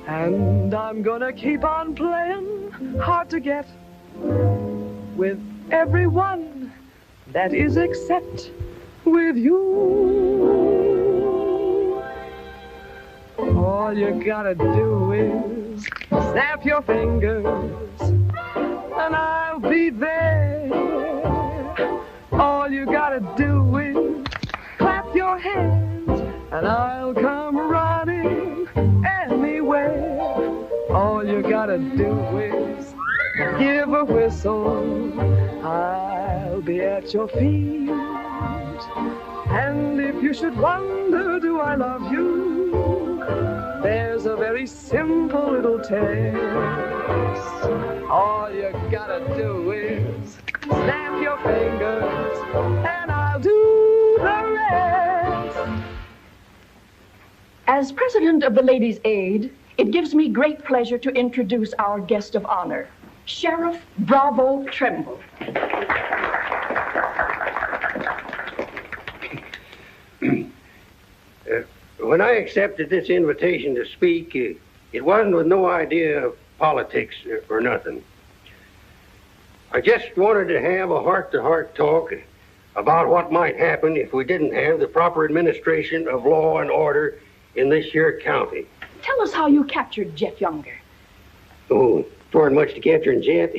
And I'm gonna keep on playing hard to get with everyone that is except with you. All you gotta do is snap your fingers and I'll be there. All you gotta do is clap your hands and I'll come running anywhere. All you gotta do is give a whistle, I'll be at your feet. And if you should wonder, do I love you? There's a very simple little test. All you gotta do is snap your fingers and I'll do the rest. As president of the Ladies' Aid, it gives me great pleasure to introduce our guest of honor, Sheriff Bravo Trimble. When I accepted this invitation to speak, it wasn't with no idea of politics or nothing. I just wanted to have a heart-to-heart talk about what might happen if we didn't have the proper administration of law and order in this here county. Tell us how you captured Jeff Younger. Oh, twarn't much to capturing Jeff.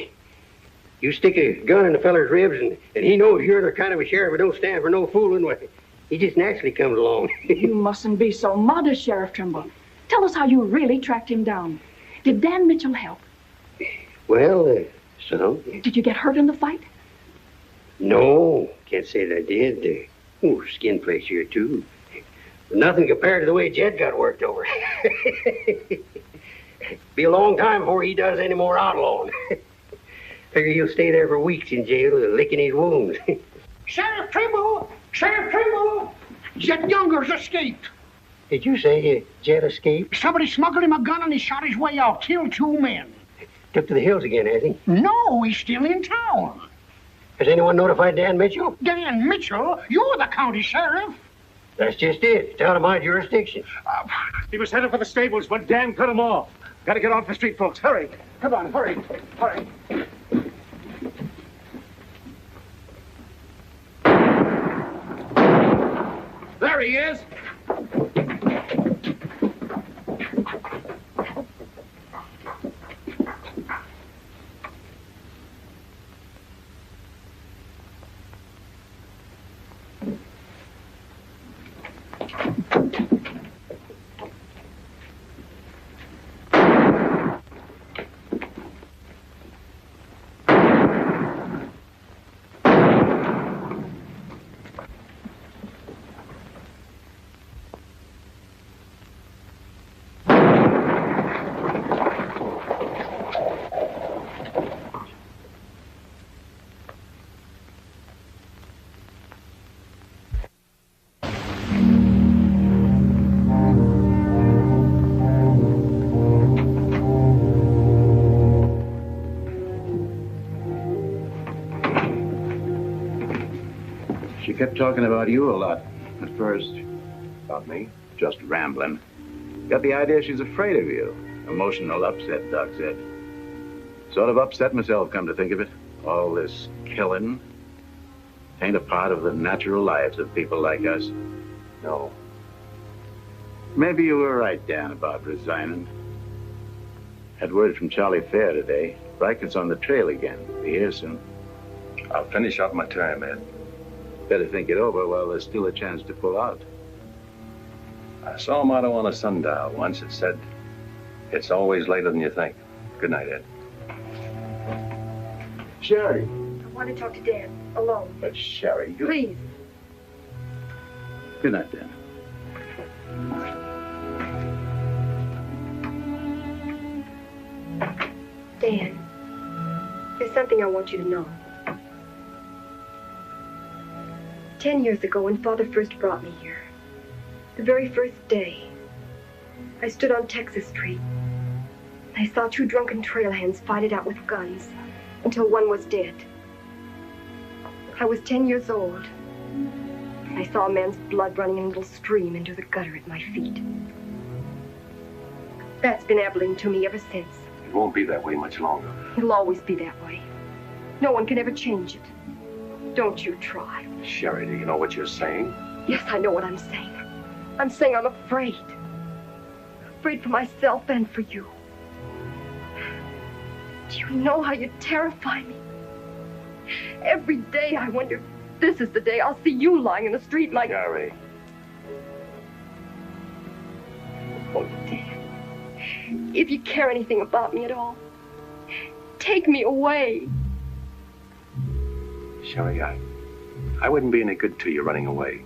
You stick a gun in a feller's ribs and he knows you're the kind of a sheriff who don't stand for no fooling. Well, he just naturally comes along. You mustn't be so modest, Sheriff Trimble. Tell us how you really tracked him down. Did Dan Mitchell help? Well, so. Did you get hurt in the fight? No, can't say that I did. Skin place here, too. But nothing compared to the way Jed got worked over. Be a long time before he does any more outlawing. Figure he'll stay there for weeks in jail, licking his wounds. Sheriff Trimble, Sheriff Trimble! Jet Younger's escaped. Did you say Jet escaped? Somebody smuggled him a gun and he shot his way out, killed 2 men. Took to the hills again, has he? No, he's still in town. Has anyone notified Dan Mitchell? Dan Mitchell? You're the county sheriff. That's just it. It's out of my jurisdiction. He was headed for the stables, but Dan cut him off. Gotta get off the street, folks. Hurry. Come on, hurry. Hurry. There he is. She kept talking about you a lot at first. About me? Just rambling. Got the idea she's afraid of you. Emotional upset, Doc said. Sort of upset myself, come to think of it. All this killing ain't a part of the natural lives of people like us. No. Maybe you were right, Dan, about resigning. Had word from Charlie Fair today. Brackett's on the trail again. Be here soon. I'll finish out my term, Ed. Better think it over while there's still a chance to pull out. I saw a motto on a sundial once. It said, "It's always later than you think." Good night, Ed. Sherry. I want to talk to Dan, alone. But Sherry, you... Please. Good night, Dan. Dan, there's something I want you to know. 10 years ago, when Father first brought me here, the very first day, I stood on Texas Street. I saw 2 drunken trail hands fight it out with guns until one was dead. I was 10 years old. I saw a man's blood running in a little stream into the gutter at my feet. That's been Abilene to me ever since. It won't be that way much longer. It'll always be that way. No one can ever change it. Don't you try. Sherry, do you know what you're saying? Yes, I know what I'm saying. I'm saying I'm afraid. Afraid for myself and for you. Do you know how you terrify me? Every day I wonder if this is the day I'll see you lying in the street like... Sherry. Oh, Dan. If you care anything about me at all, take me away. Sherry, I wouldn't be any good to you running away.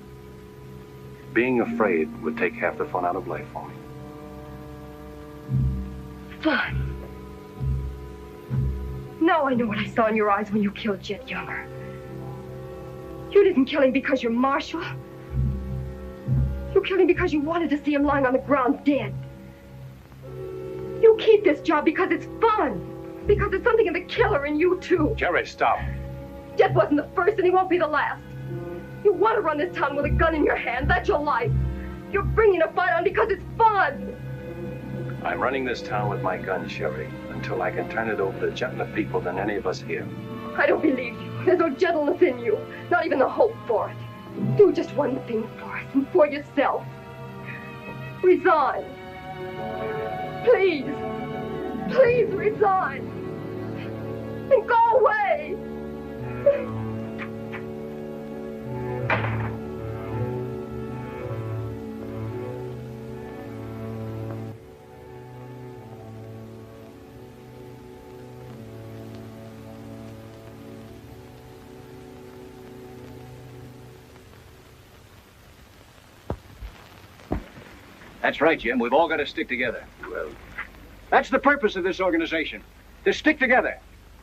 Being afraid would take half the fun out of life for me. Fun? Now I know what I saw in your eyes when you killed Jet Younger. You didn't kill him because you're Marshal. You killed him because you wanted to see him lying on the ground dead. You keep this job because it's fun. Because there's something in the killer in you, too. Jerry, stop. Jet wasn't the first, and he won't be the last. You want to run this town with a gun in your hand. That's your life. You're bringing a fight on because it's fun. I'm running this town with my gun, Sherry, until I can turn it over to gentler people than any of us here. I don't believe you. There's no gentleness in you. Not even the hope for it. Do just one thing for us and for yourself. Resign. Please. Please resign. And go away. That's right, Jim. We've all got to stick together. Well, that's the purpose of this organization. To stick together.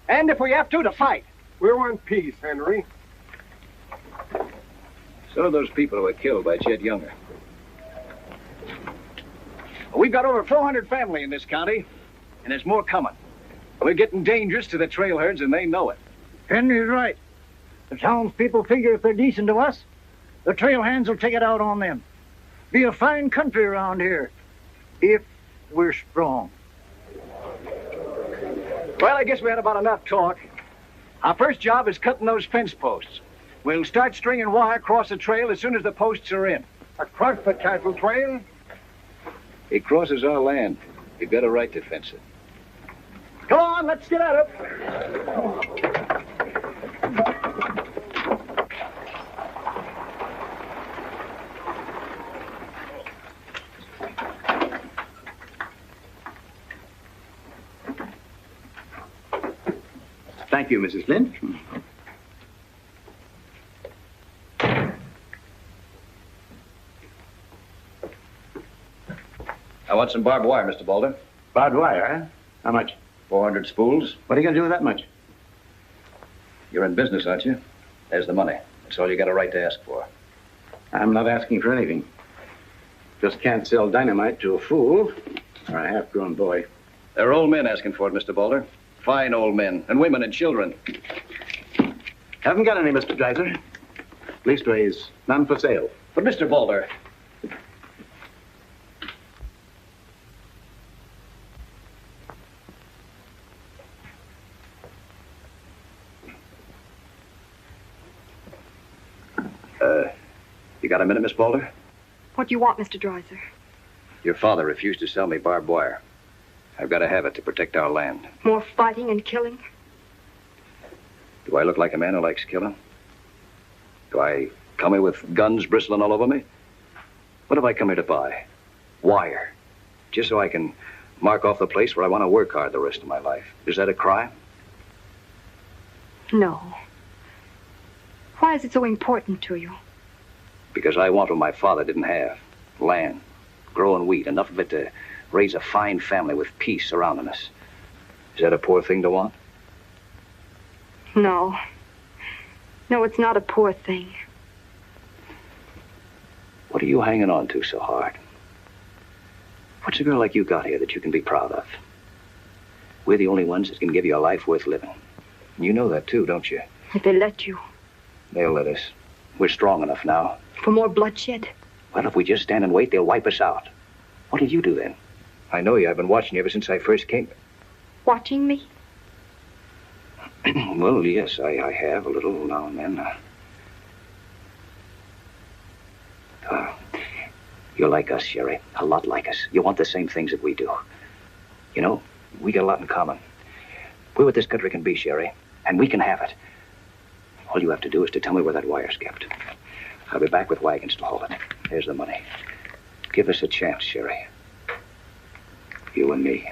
And if we have to fight. We're one piece, Henry. So do those people who were killed by Chet Younger. We've got over 400 family in this county, and there's more coming. We're getting dangerous to the trail herds, and they know it. Henry's right. The townspeople figure if they're decent to us, the trail hands will take it out on them. Be a fine country around here, if we're strong. Well, I guess we had about enough talk. Our first job is cutting those fence posts. We'll start stringing wire across the trail as soon as the posts are in. Across the cattle trail? It crosses our land. We've got a right to fence it. Come on, let's get at it. Thank you, Mrs. Flint. I want some barbed wire, Mr. Boulder. Barbed wire, huh? How much? 400 spools. What are you going to do with that much? You're in business, aren't you? There's the money. That's all you got a right to ask for. I'm not asking for anything. Just can't sell dynamite to a fool or a half-grown boy. There are old men asking for it, Mr. Boulder. Fine old men, and women and children. Haven't got any, Mr. Dreiser. Leastways, none for sale. But, Mr. Boulder... You got a minute, Miss Boulder? What do you want, Mr. Dreiser? Your father refused to sell me barbed wire. I've got to have it to protect our land. More fighting and killing? Do I look like a man who likes killing? Do I come here with guns bristling all over me? What have I come here to buy? Wire. Just so I can mark off the place where I want to work hard the rest of my life. Is that a crime? No. Why is it so important to you? Because I want what my father didn't have. Land. Growing wheat. Enough of it to raise a fine family with peace surrounding us. Is that a poor thing to want? No. No, it's not a poor thing. What are you hanging on to so hard? What's a girl like you got here that you can be proud of? We're the only ones that can give you a life worth living. You know that too, don't you? If they let you. They'll let us. We're strong enough now. For more bloodshed? Well, if we just stand and wait, they'll wipe us out. What'll you do then? I know you. I've been watching you ever since I first came. Watching me? Well, yes, I have a little now and then. You're like us, Sherry. A lot like us. You want the same things that we do. You know, we got a lot in common. We're what this country can be, Sherry, and we can have it. All you have to do is to tell me where that wire's kept. I'll be back with wagons to haul it. There's the money. Give us a chance, Sherry. You and me.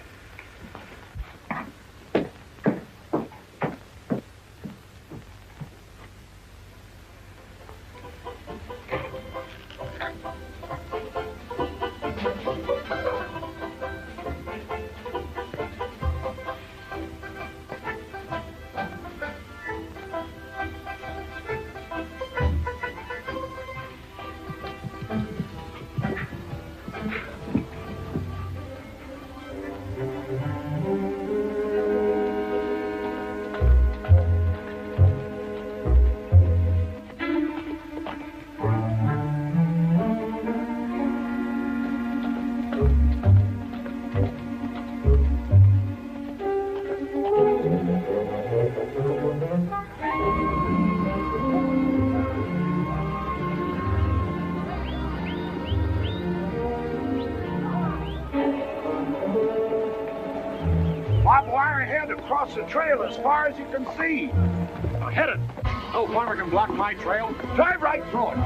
Barbed wire ahead across the trail as far as you can see. Now hit it. No farmer can block my trail. Drive right through it.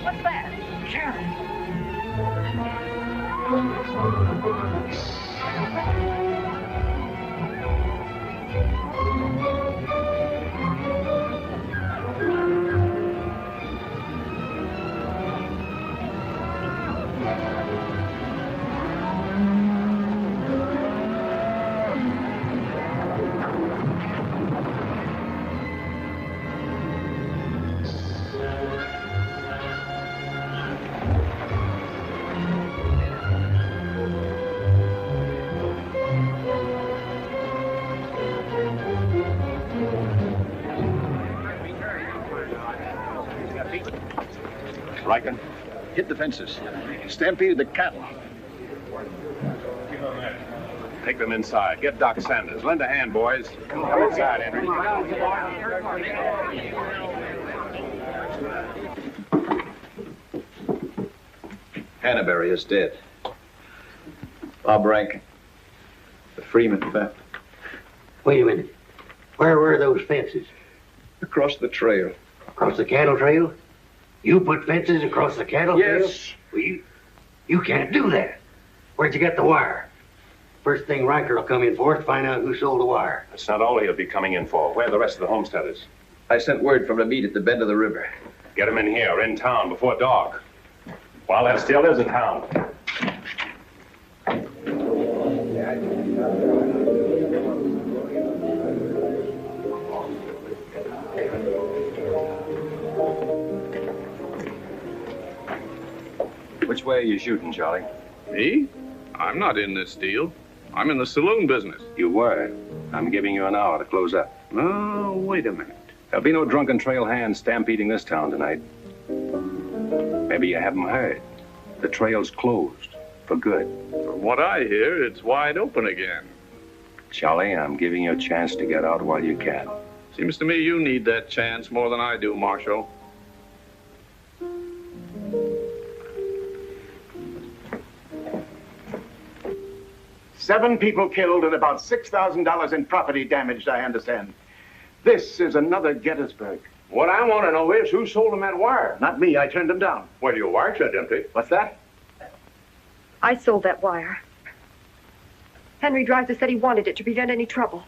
What's that? Riker? Hit the fences. Stampeded the cattle. Take them inside. Get Doc Sanders. Lend a hand, boys. Come inside, Henry. Hannaberry is dead. Bob Rankin. The Freeman theft. Wait a minute. Where were those fences? Across the trail. Across the cattle trail? You put fences across the cattle trail? Yes. Well, you can't do that. Where'd you get the wire? First thing Riker will come in for is find out who sold the wire. That's not all he'll be coming in for. Where are the rest of the homesteaders? I sent word from the meet at the bend of the river. Get them in here, in town, before dark. While that still is a town. Which way are you shooting, Charlie? Me? I'm not in this deal. I'm in the saloon business. You were. I'm giving you an hour to close up. Oh, wait a minute. There'll be no drunken trail hands stampeding this town tonight. Maybe you haven't heard. The trail's closed. For good. From what I hear, it's wide open again. Charlie, I'm giving you a chance to get out while you can. Seems to me you need that chance more than I do, Marshal. Seven people killed and about $6,000 in property damaged, I understand. This is another Gettysburg. What I want to know is who sold him that wire? Not me, I turned them down. Well, your wire said empty. What's that? I sold that wire. Henry Dreiser said he wanted it to prevent any trouble.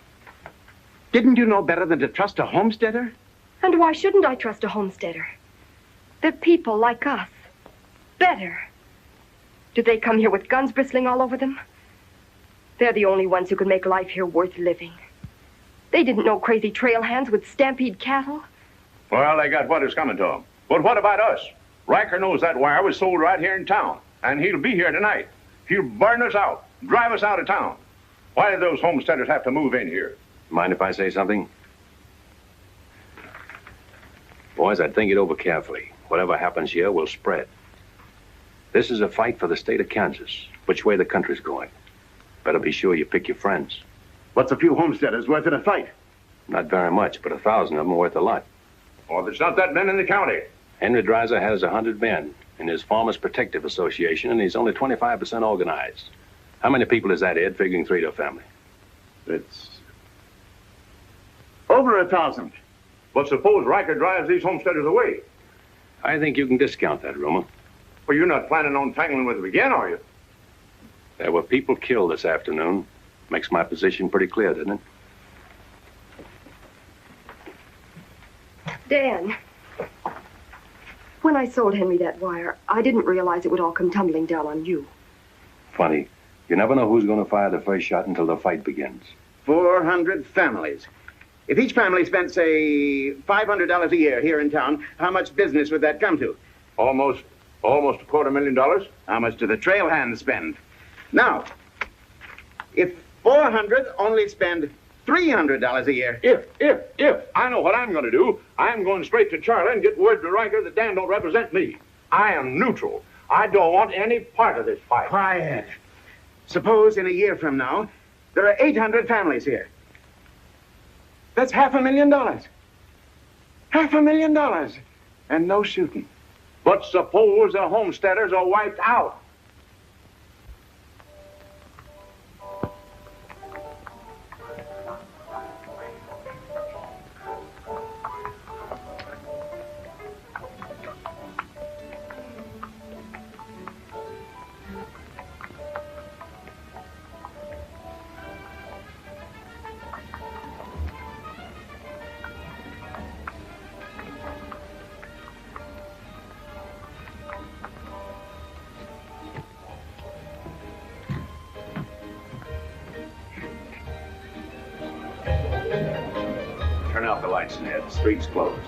Didn't you know better than to trust a homesteader? And why shouldn't I trust a homesteader? They're people like us. Better. Do they come here with guns bristling all over them? They're the only ones who can make life here worth living. They didn't know crazy trail hands would stampede cattle. Well, they got what is coming to them. But what about us? Riker knows that wire was sold right here in town, and he'll be here tonight. He'll burn us out, drive us out of town. Why did those homesteaders have to move in here? Mind if I say something? Boys, I'd think it over carefully. Whatever happens here will spread. This is a fight for the state of Kansas. Which way the country's going. Better be sure you pick your friends. What's a few homesteaders worth in a fight? Not very much, but 1,000 of them are worth a lot. Oh, there's not that many in the county. Henry Dreiser has 100 men in his Farmers Protective Association, and he's only 25% organized. How many people is that, Ed, figuring 3 to a family? It's over 1,000. But suppose Riker drives these homesteaders away. I think you can discount that rumor. Well, you're not planning on tangling with them again, are you? There were people killed this afternoon. Makes my position pretty clear, doesn't it? Dan, when I sold Henry that wire, I didn't realize it would all come tumbling down on you. Funny. You never know who's going to fire the first shot until the fight begins. 400 families. If each family spent, say, $500 a year here in town, how much business would that come to? Almost $250,000. How much do the trail hands spend? Now, if 400 only spend $300 a year. If I know what I'm going to do, I'm going straight to Charlie and get word to Riker that Dan don't represent me. I am neutral. I don't want any part of this fight. Quiet. Suppose in a year from now, there are 800 families here. That's $500,000. $500,000. And no shooting. But suppose the homesteaders are wiped out. Turn out the lights, Ned. The street's closed.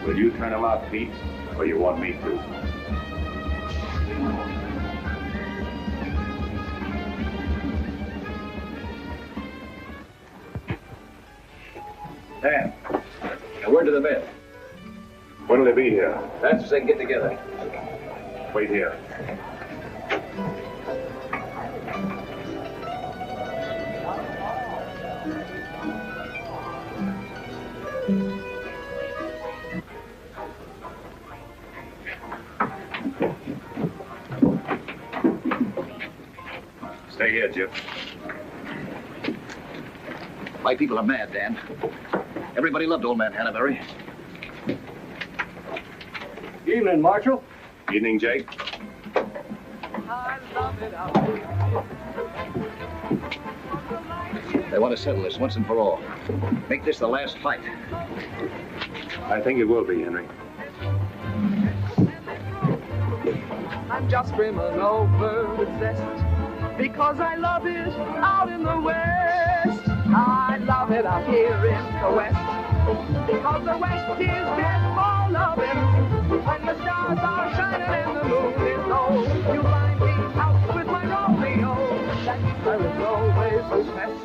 Will you turn them out, Pete, or you want me to? Dan, a word to the men. When'll they be here? Fast as they can get together. Wait here. Stay here, Jip. My people are mad, Dan. Everybody loved old man Hannaberry. Evening, Marshal. Evening, Jake. They want to settle this once and for all. Make this the last fight. I think it will be, Henry. I'm just brimming over with zest because I love it out in the west. I love it out here in the west because the west is built for loving. When the stars are shining and the moon is low, you find me out with my Romeo. That's where it's always the best.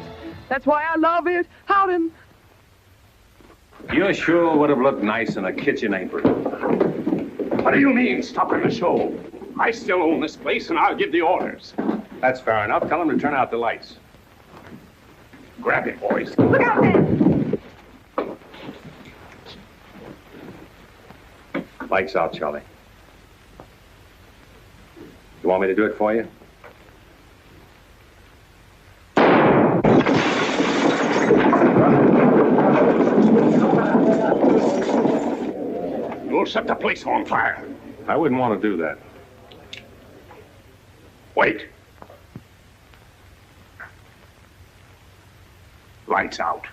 That's why I love it out in... You sure would have looked nice in a kitchen apron. What do you mean, stopping the show? I still own this place, and I'll give the orders. That's fair enough. Tell them to turn out the lights. Grab it, boys. Look out there! Lights out, Charlie. You want me to do it for you? You'll set the place on fire. I wouldn't want to do that. Wait. Lights out.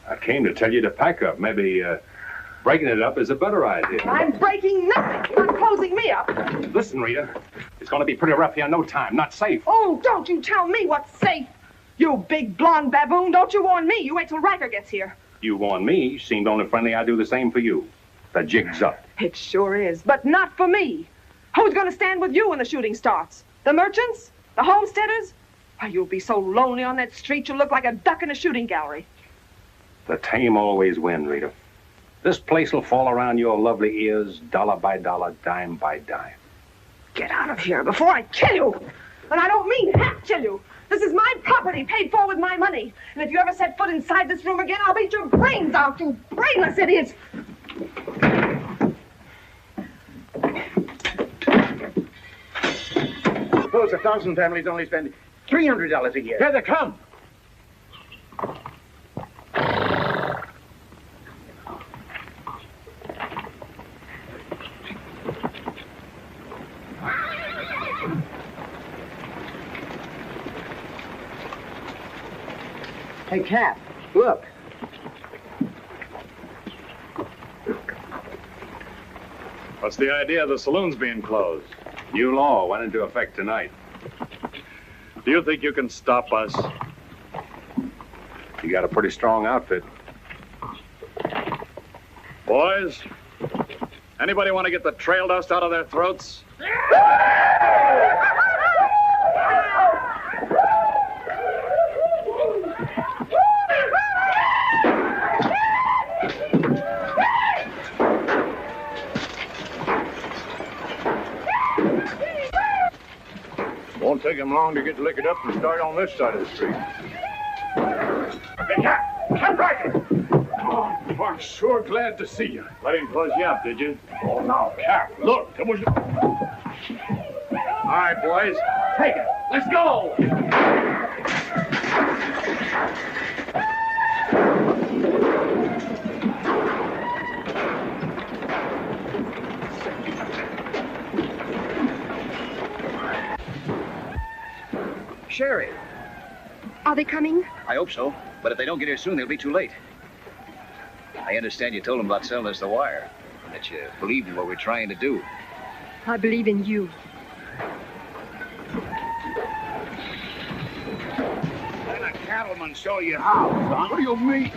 I came to tell you to pack up. Maybe Breaking it up is a better idea. I'm breaking nothing. You're not closing me up. Listen, Rita, it's going to be pretty rough here in no time. Not safe. Oh, don't you tell me what's safe. You big blonde baboon, don't you warn me. You wait till Riker gets here. You warn me. Seemed only friendly I'd do the same for you. The jig's up. It sure is, but not for me. Who's going to stand with you when the shooting starts? The merchants? The homesteaders? Why, you'll be so lonely on that street you'll look like a duck in a shooting gallery. The tame always win, Rita. This place will fall around your lovely ears, dollar by dollar, dime by dime. Get out of here before I kill you. And I don't mean half kill you. This is my property, paid for with my money. And if you ever set foot inside this room again, I'll beat your brains out, you brainless idiots. Suppose 1,000 families only spend $300 a year. Here they come. Hey, Cap, look. What's the idea of the saloons being closed? New law went into effect tonight. Do you think you can stop us? You got a pretty strong outfit. Boys, anybody want to get the trail dust out of their throats? Won't take him long to get liquored up and start on this side of the street. Hey, Cap Riker! Oh, I'm sure glad to see you. Let him close you up, did you? Oh, now, Cap, look, there was... All right, boys, take it. Let's go! Sherry. Are they coming? I hope so. But if they don't get here soon, they'll be too late. I understand you told them about selling us the wire. And that you believed in what we're trying to do. I believe in you. Let a cattleman show you how, son. What do you mean?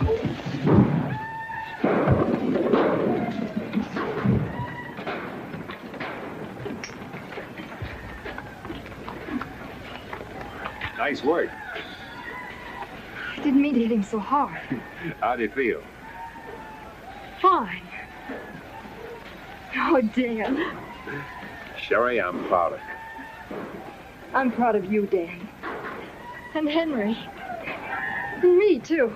Nice work. I didn't mean to hit him so hard. How do you feel? Fine. Oh, Dan. Sherry, I'm proud of you. I'm proud of you, Dan. And Henry. And me, too.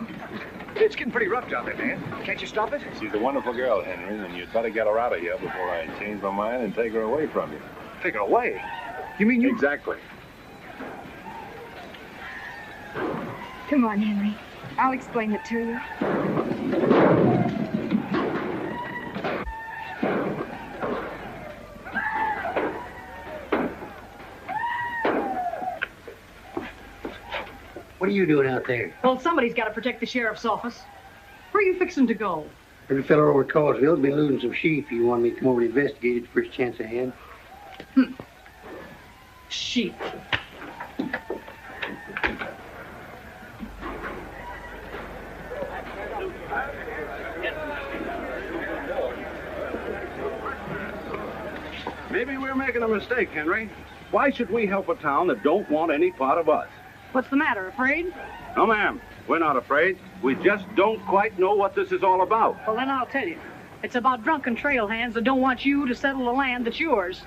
It's getting pretty rough down there, man. Can't you stop it? She's a wonderful girl, Henry, and you'd better get her out of here before I change my mind and take her away from you. Take her away? You mean you... Exactly. Come on, Henry. I'll explain it to you. What are you doing out there? Well, somebody's got to protect the sheriff's office. Where are you fixing to go? There's a fellow over at Carsville's been losing some sheep. You want me to come over and investigate it the first chance I had? Sheep. Maybe we're making a mistake, Henry. Why should we help a town that don't want any part of us? What's the matter, afraid? No, ma'am. We're not afraid. We just don't quite know what this is all about. Well, then I'll tell you. It's about drunken trail hands that don't want you to settle the land that's yours.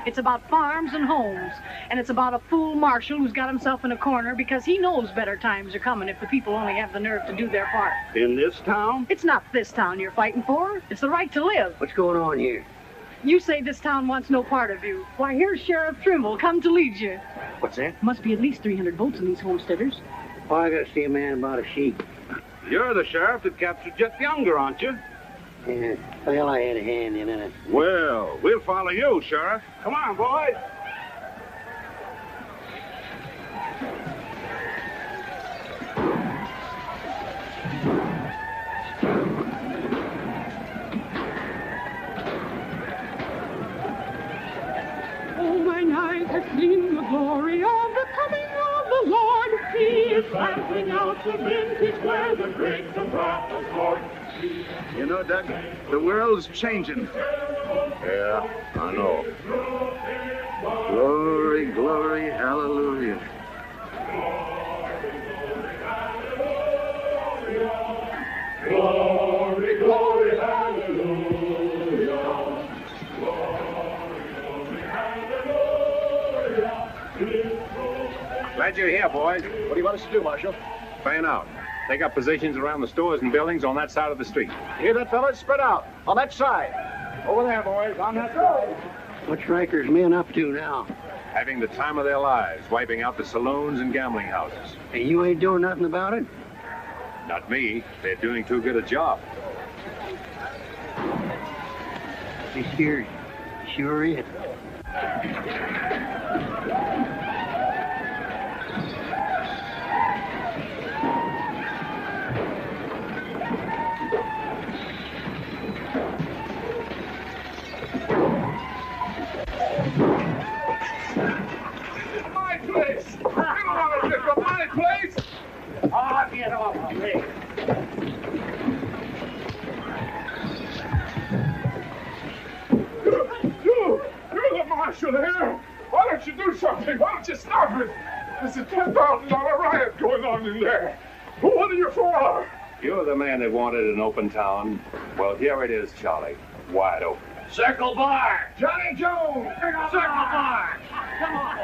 It's about farms and homes. And it's about a fool marshal who's got himself in a corner because he knows better times are coming if the people only have the nerve to do their part. In this town? It's not this town you're fighting for. It's the right to live. What's going on here? You say this town wants no part of you. Why, here's Sheriff Trimble come to lead you. What's that? Must be at least 300 votes in these homesteaders. Oh, I gotta see a man about a sheep. You're the sheriff that captured Jeff Younger, aren't you? Yeah, well, I had a hand in it. Well, we'll follow you, Sheriff. Come on, boys. has seen the glory of the coming of the Lord. He is trampling out the vintage where the grapes of wrath was Lord. You know, Doug, the world's changing. Yeah, I know. Glory, glory, hallelujah. Glory, glory, hallelujah. Glad you're here, boys. What do you want us to do, Marshal? Fan out. Take up positions around the stores and buildings on that side of the street. Hear that, fellas? Spread out. On that side. Over there, boys. On that side. What's Riker's men up to now? Having the time of their lives, wiping out the saloons and gambling houses. And you ain't doing nothing about it? Not me. They're doing too good a job. This here sure is. My place! You don't want to pick up my place! Oh, get off of me! You're the marshal here! Why don't you do something? Why don't you stop it? There's a $10,000 riot going on in there. What are you for? You're the man that wanted an open town. Well, here it is, Charlie. Wide open. Circle Bar! Johnny Jones! Circle Bar! Come on!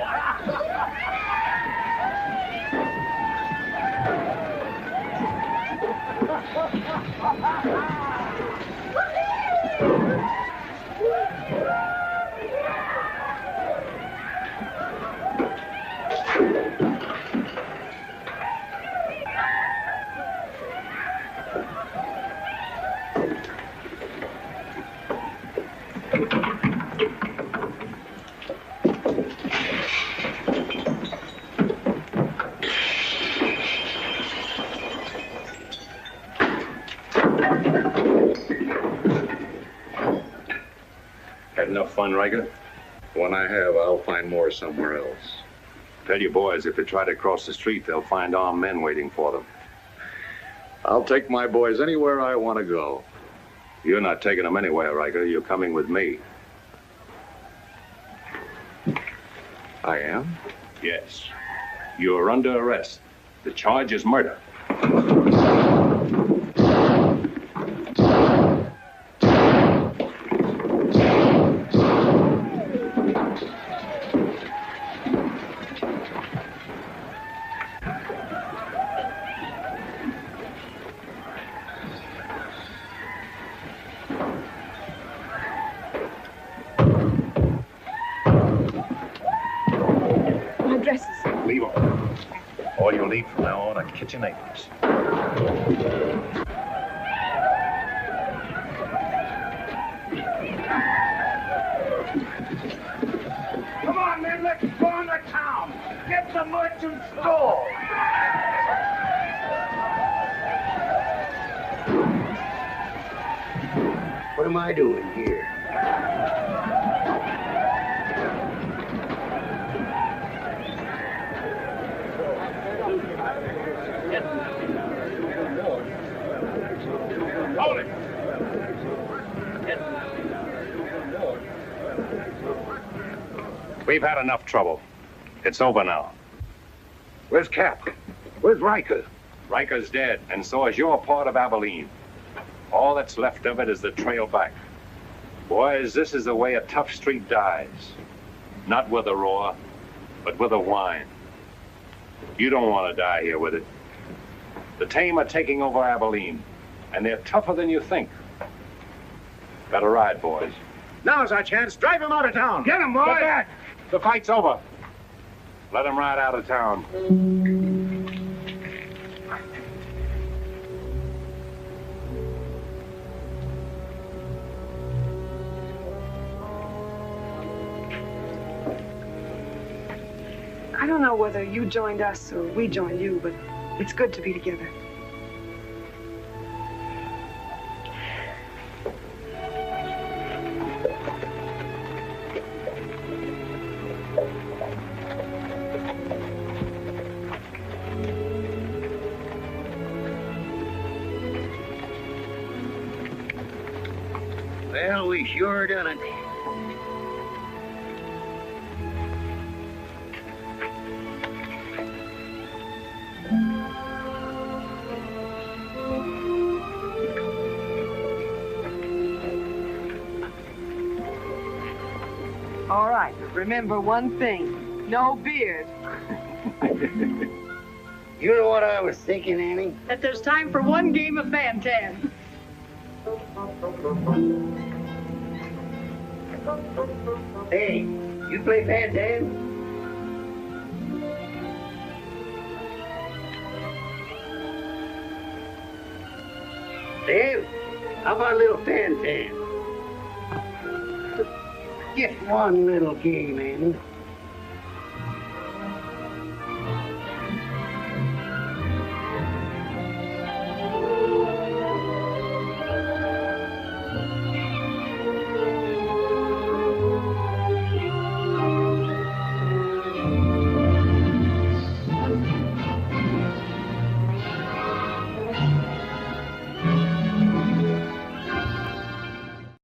Had enough fun, Riker? One I have, I'll find more somewhere else. Tell your boys if they try to cross the street, they'll find armed men waiting for them. I'll take my boys anywhere I want to go. You're not taking them anywhere, Riker. You're coming with me. I am? Yes. You're under arrest. The charge is murder. My dresses. Leave them. All you'll need from now on are kitchen aprons. Come on, men, let's go into town. Get the merchant store. What am I doing here? Hold it! We've had enough trouble. It's over now. Where's Cap? Where's Riker? Riker's dead, and so is your part of Abilene. All that's left of it is the trail back. Boys, this is the way a tough street dies. Not with a roar, but with a whine. You don't want to die here with it. The tame are taking over Abilene, and they're tougher than you think. Better ride, boys. Now's our chance. Drive him out of town. Get him, boys! Get back! The fight's over. Let him ride out of town. I don't know whether you joined us or we joined you, but it's good to be together. Well, we sure done it. All right, but remember one thing. No beard. You know what I was thinking, Annie? That there's time for one game of Fantan. Hey, you play Fantan? Dave, how about a little Fantan? Just one little game, Annie.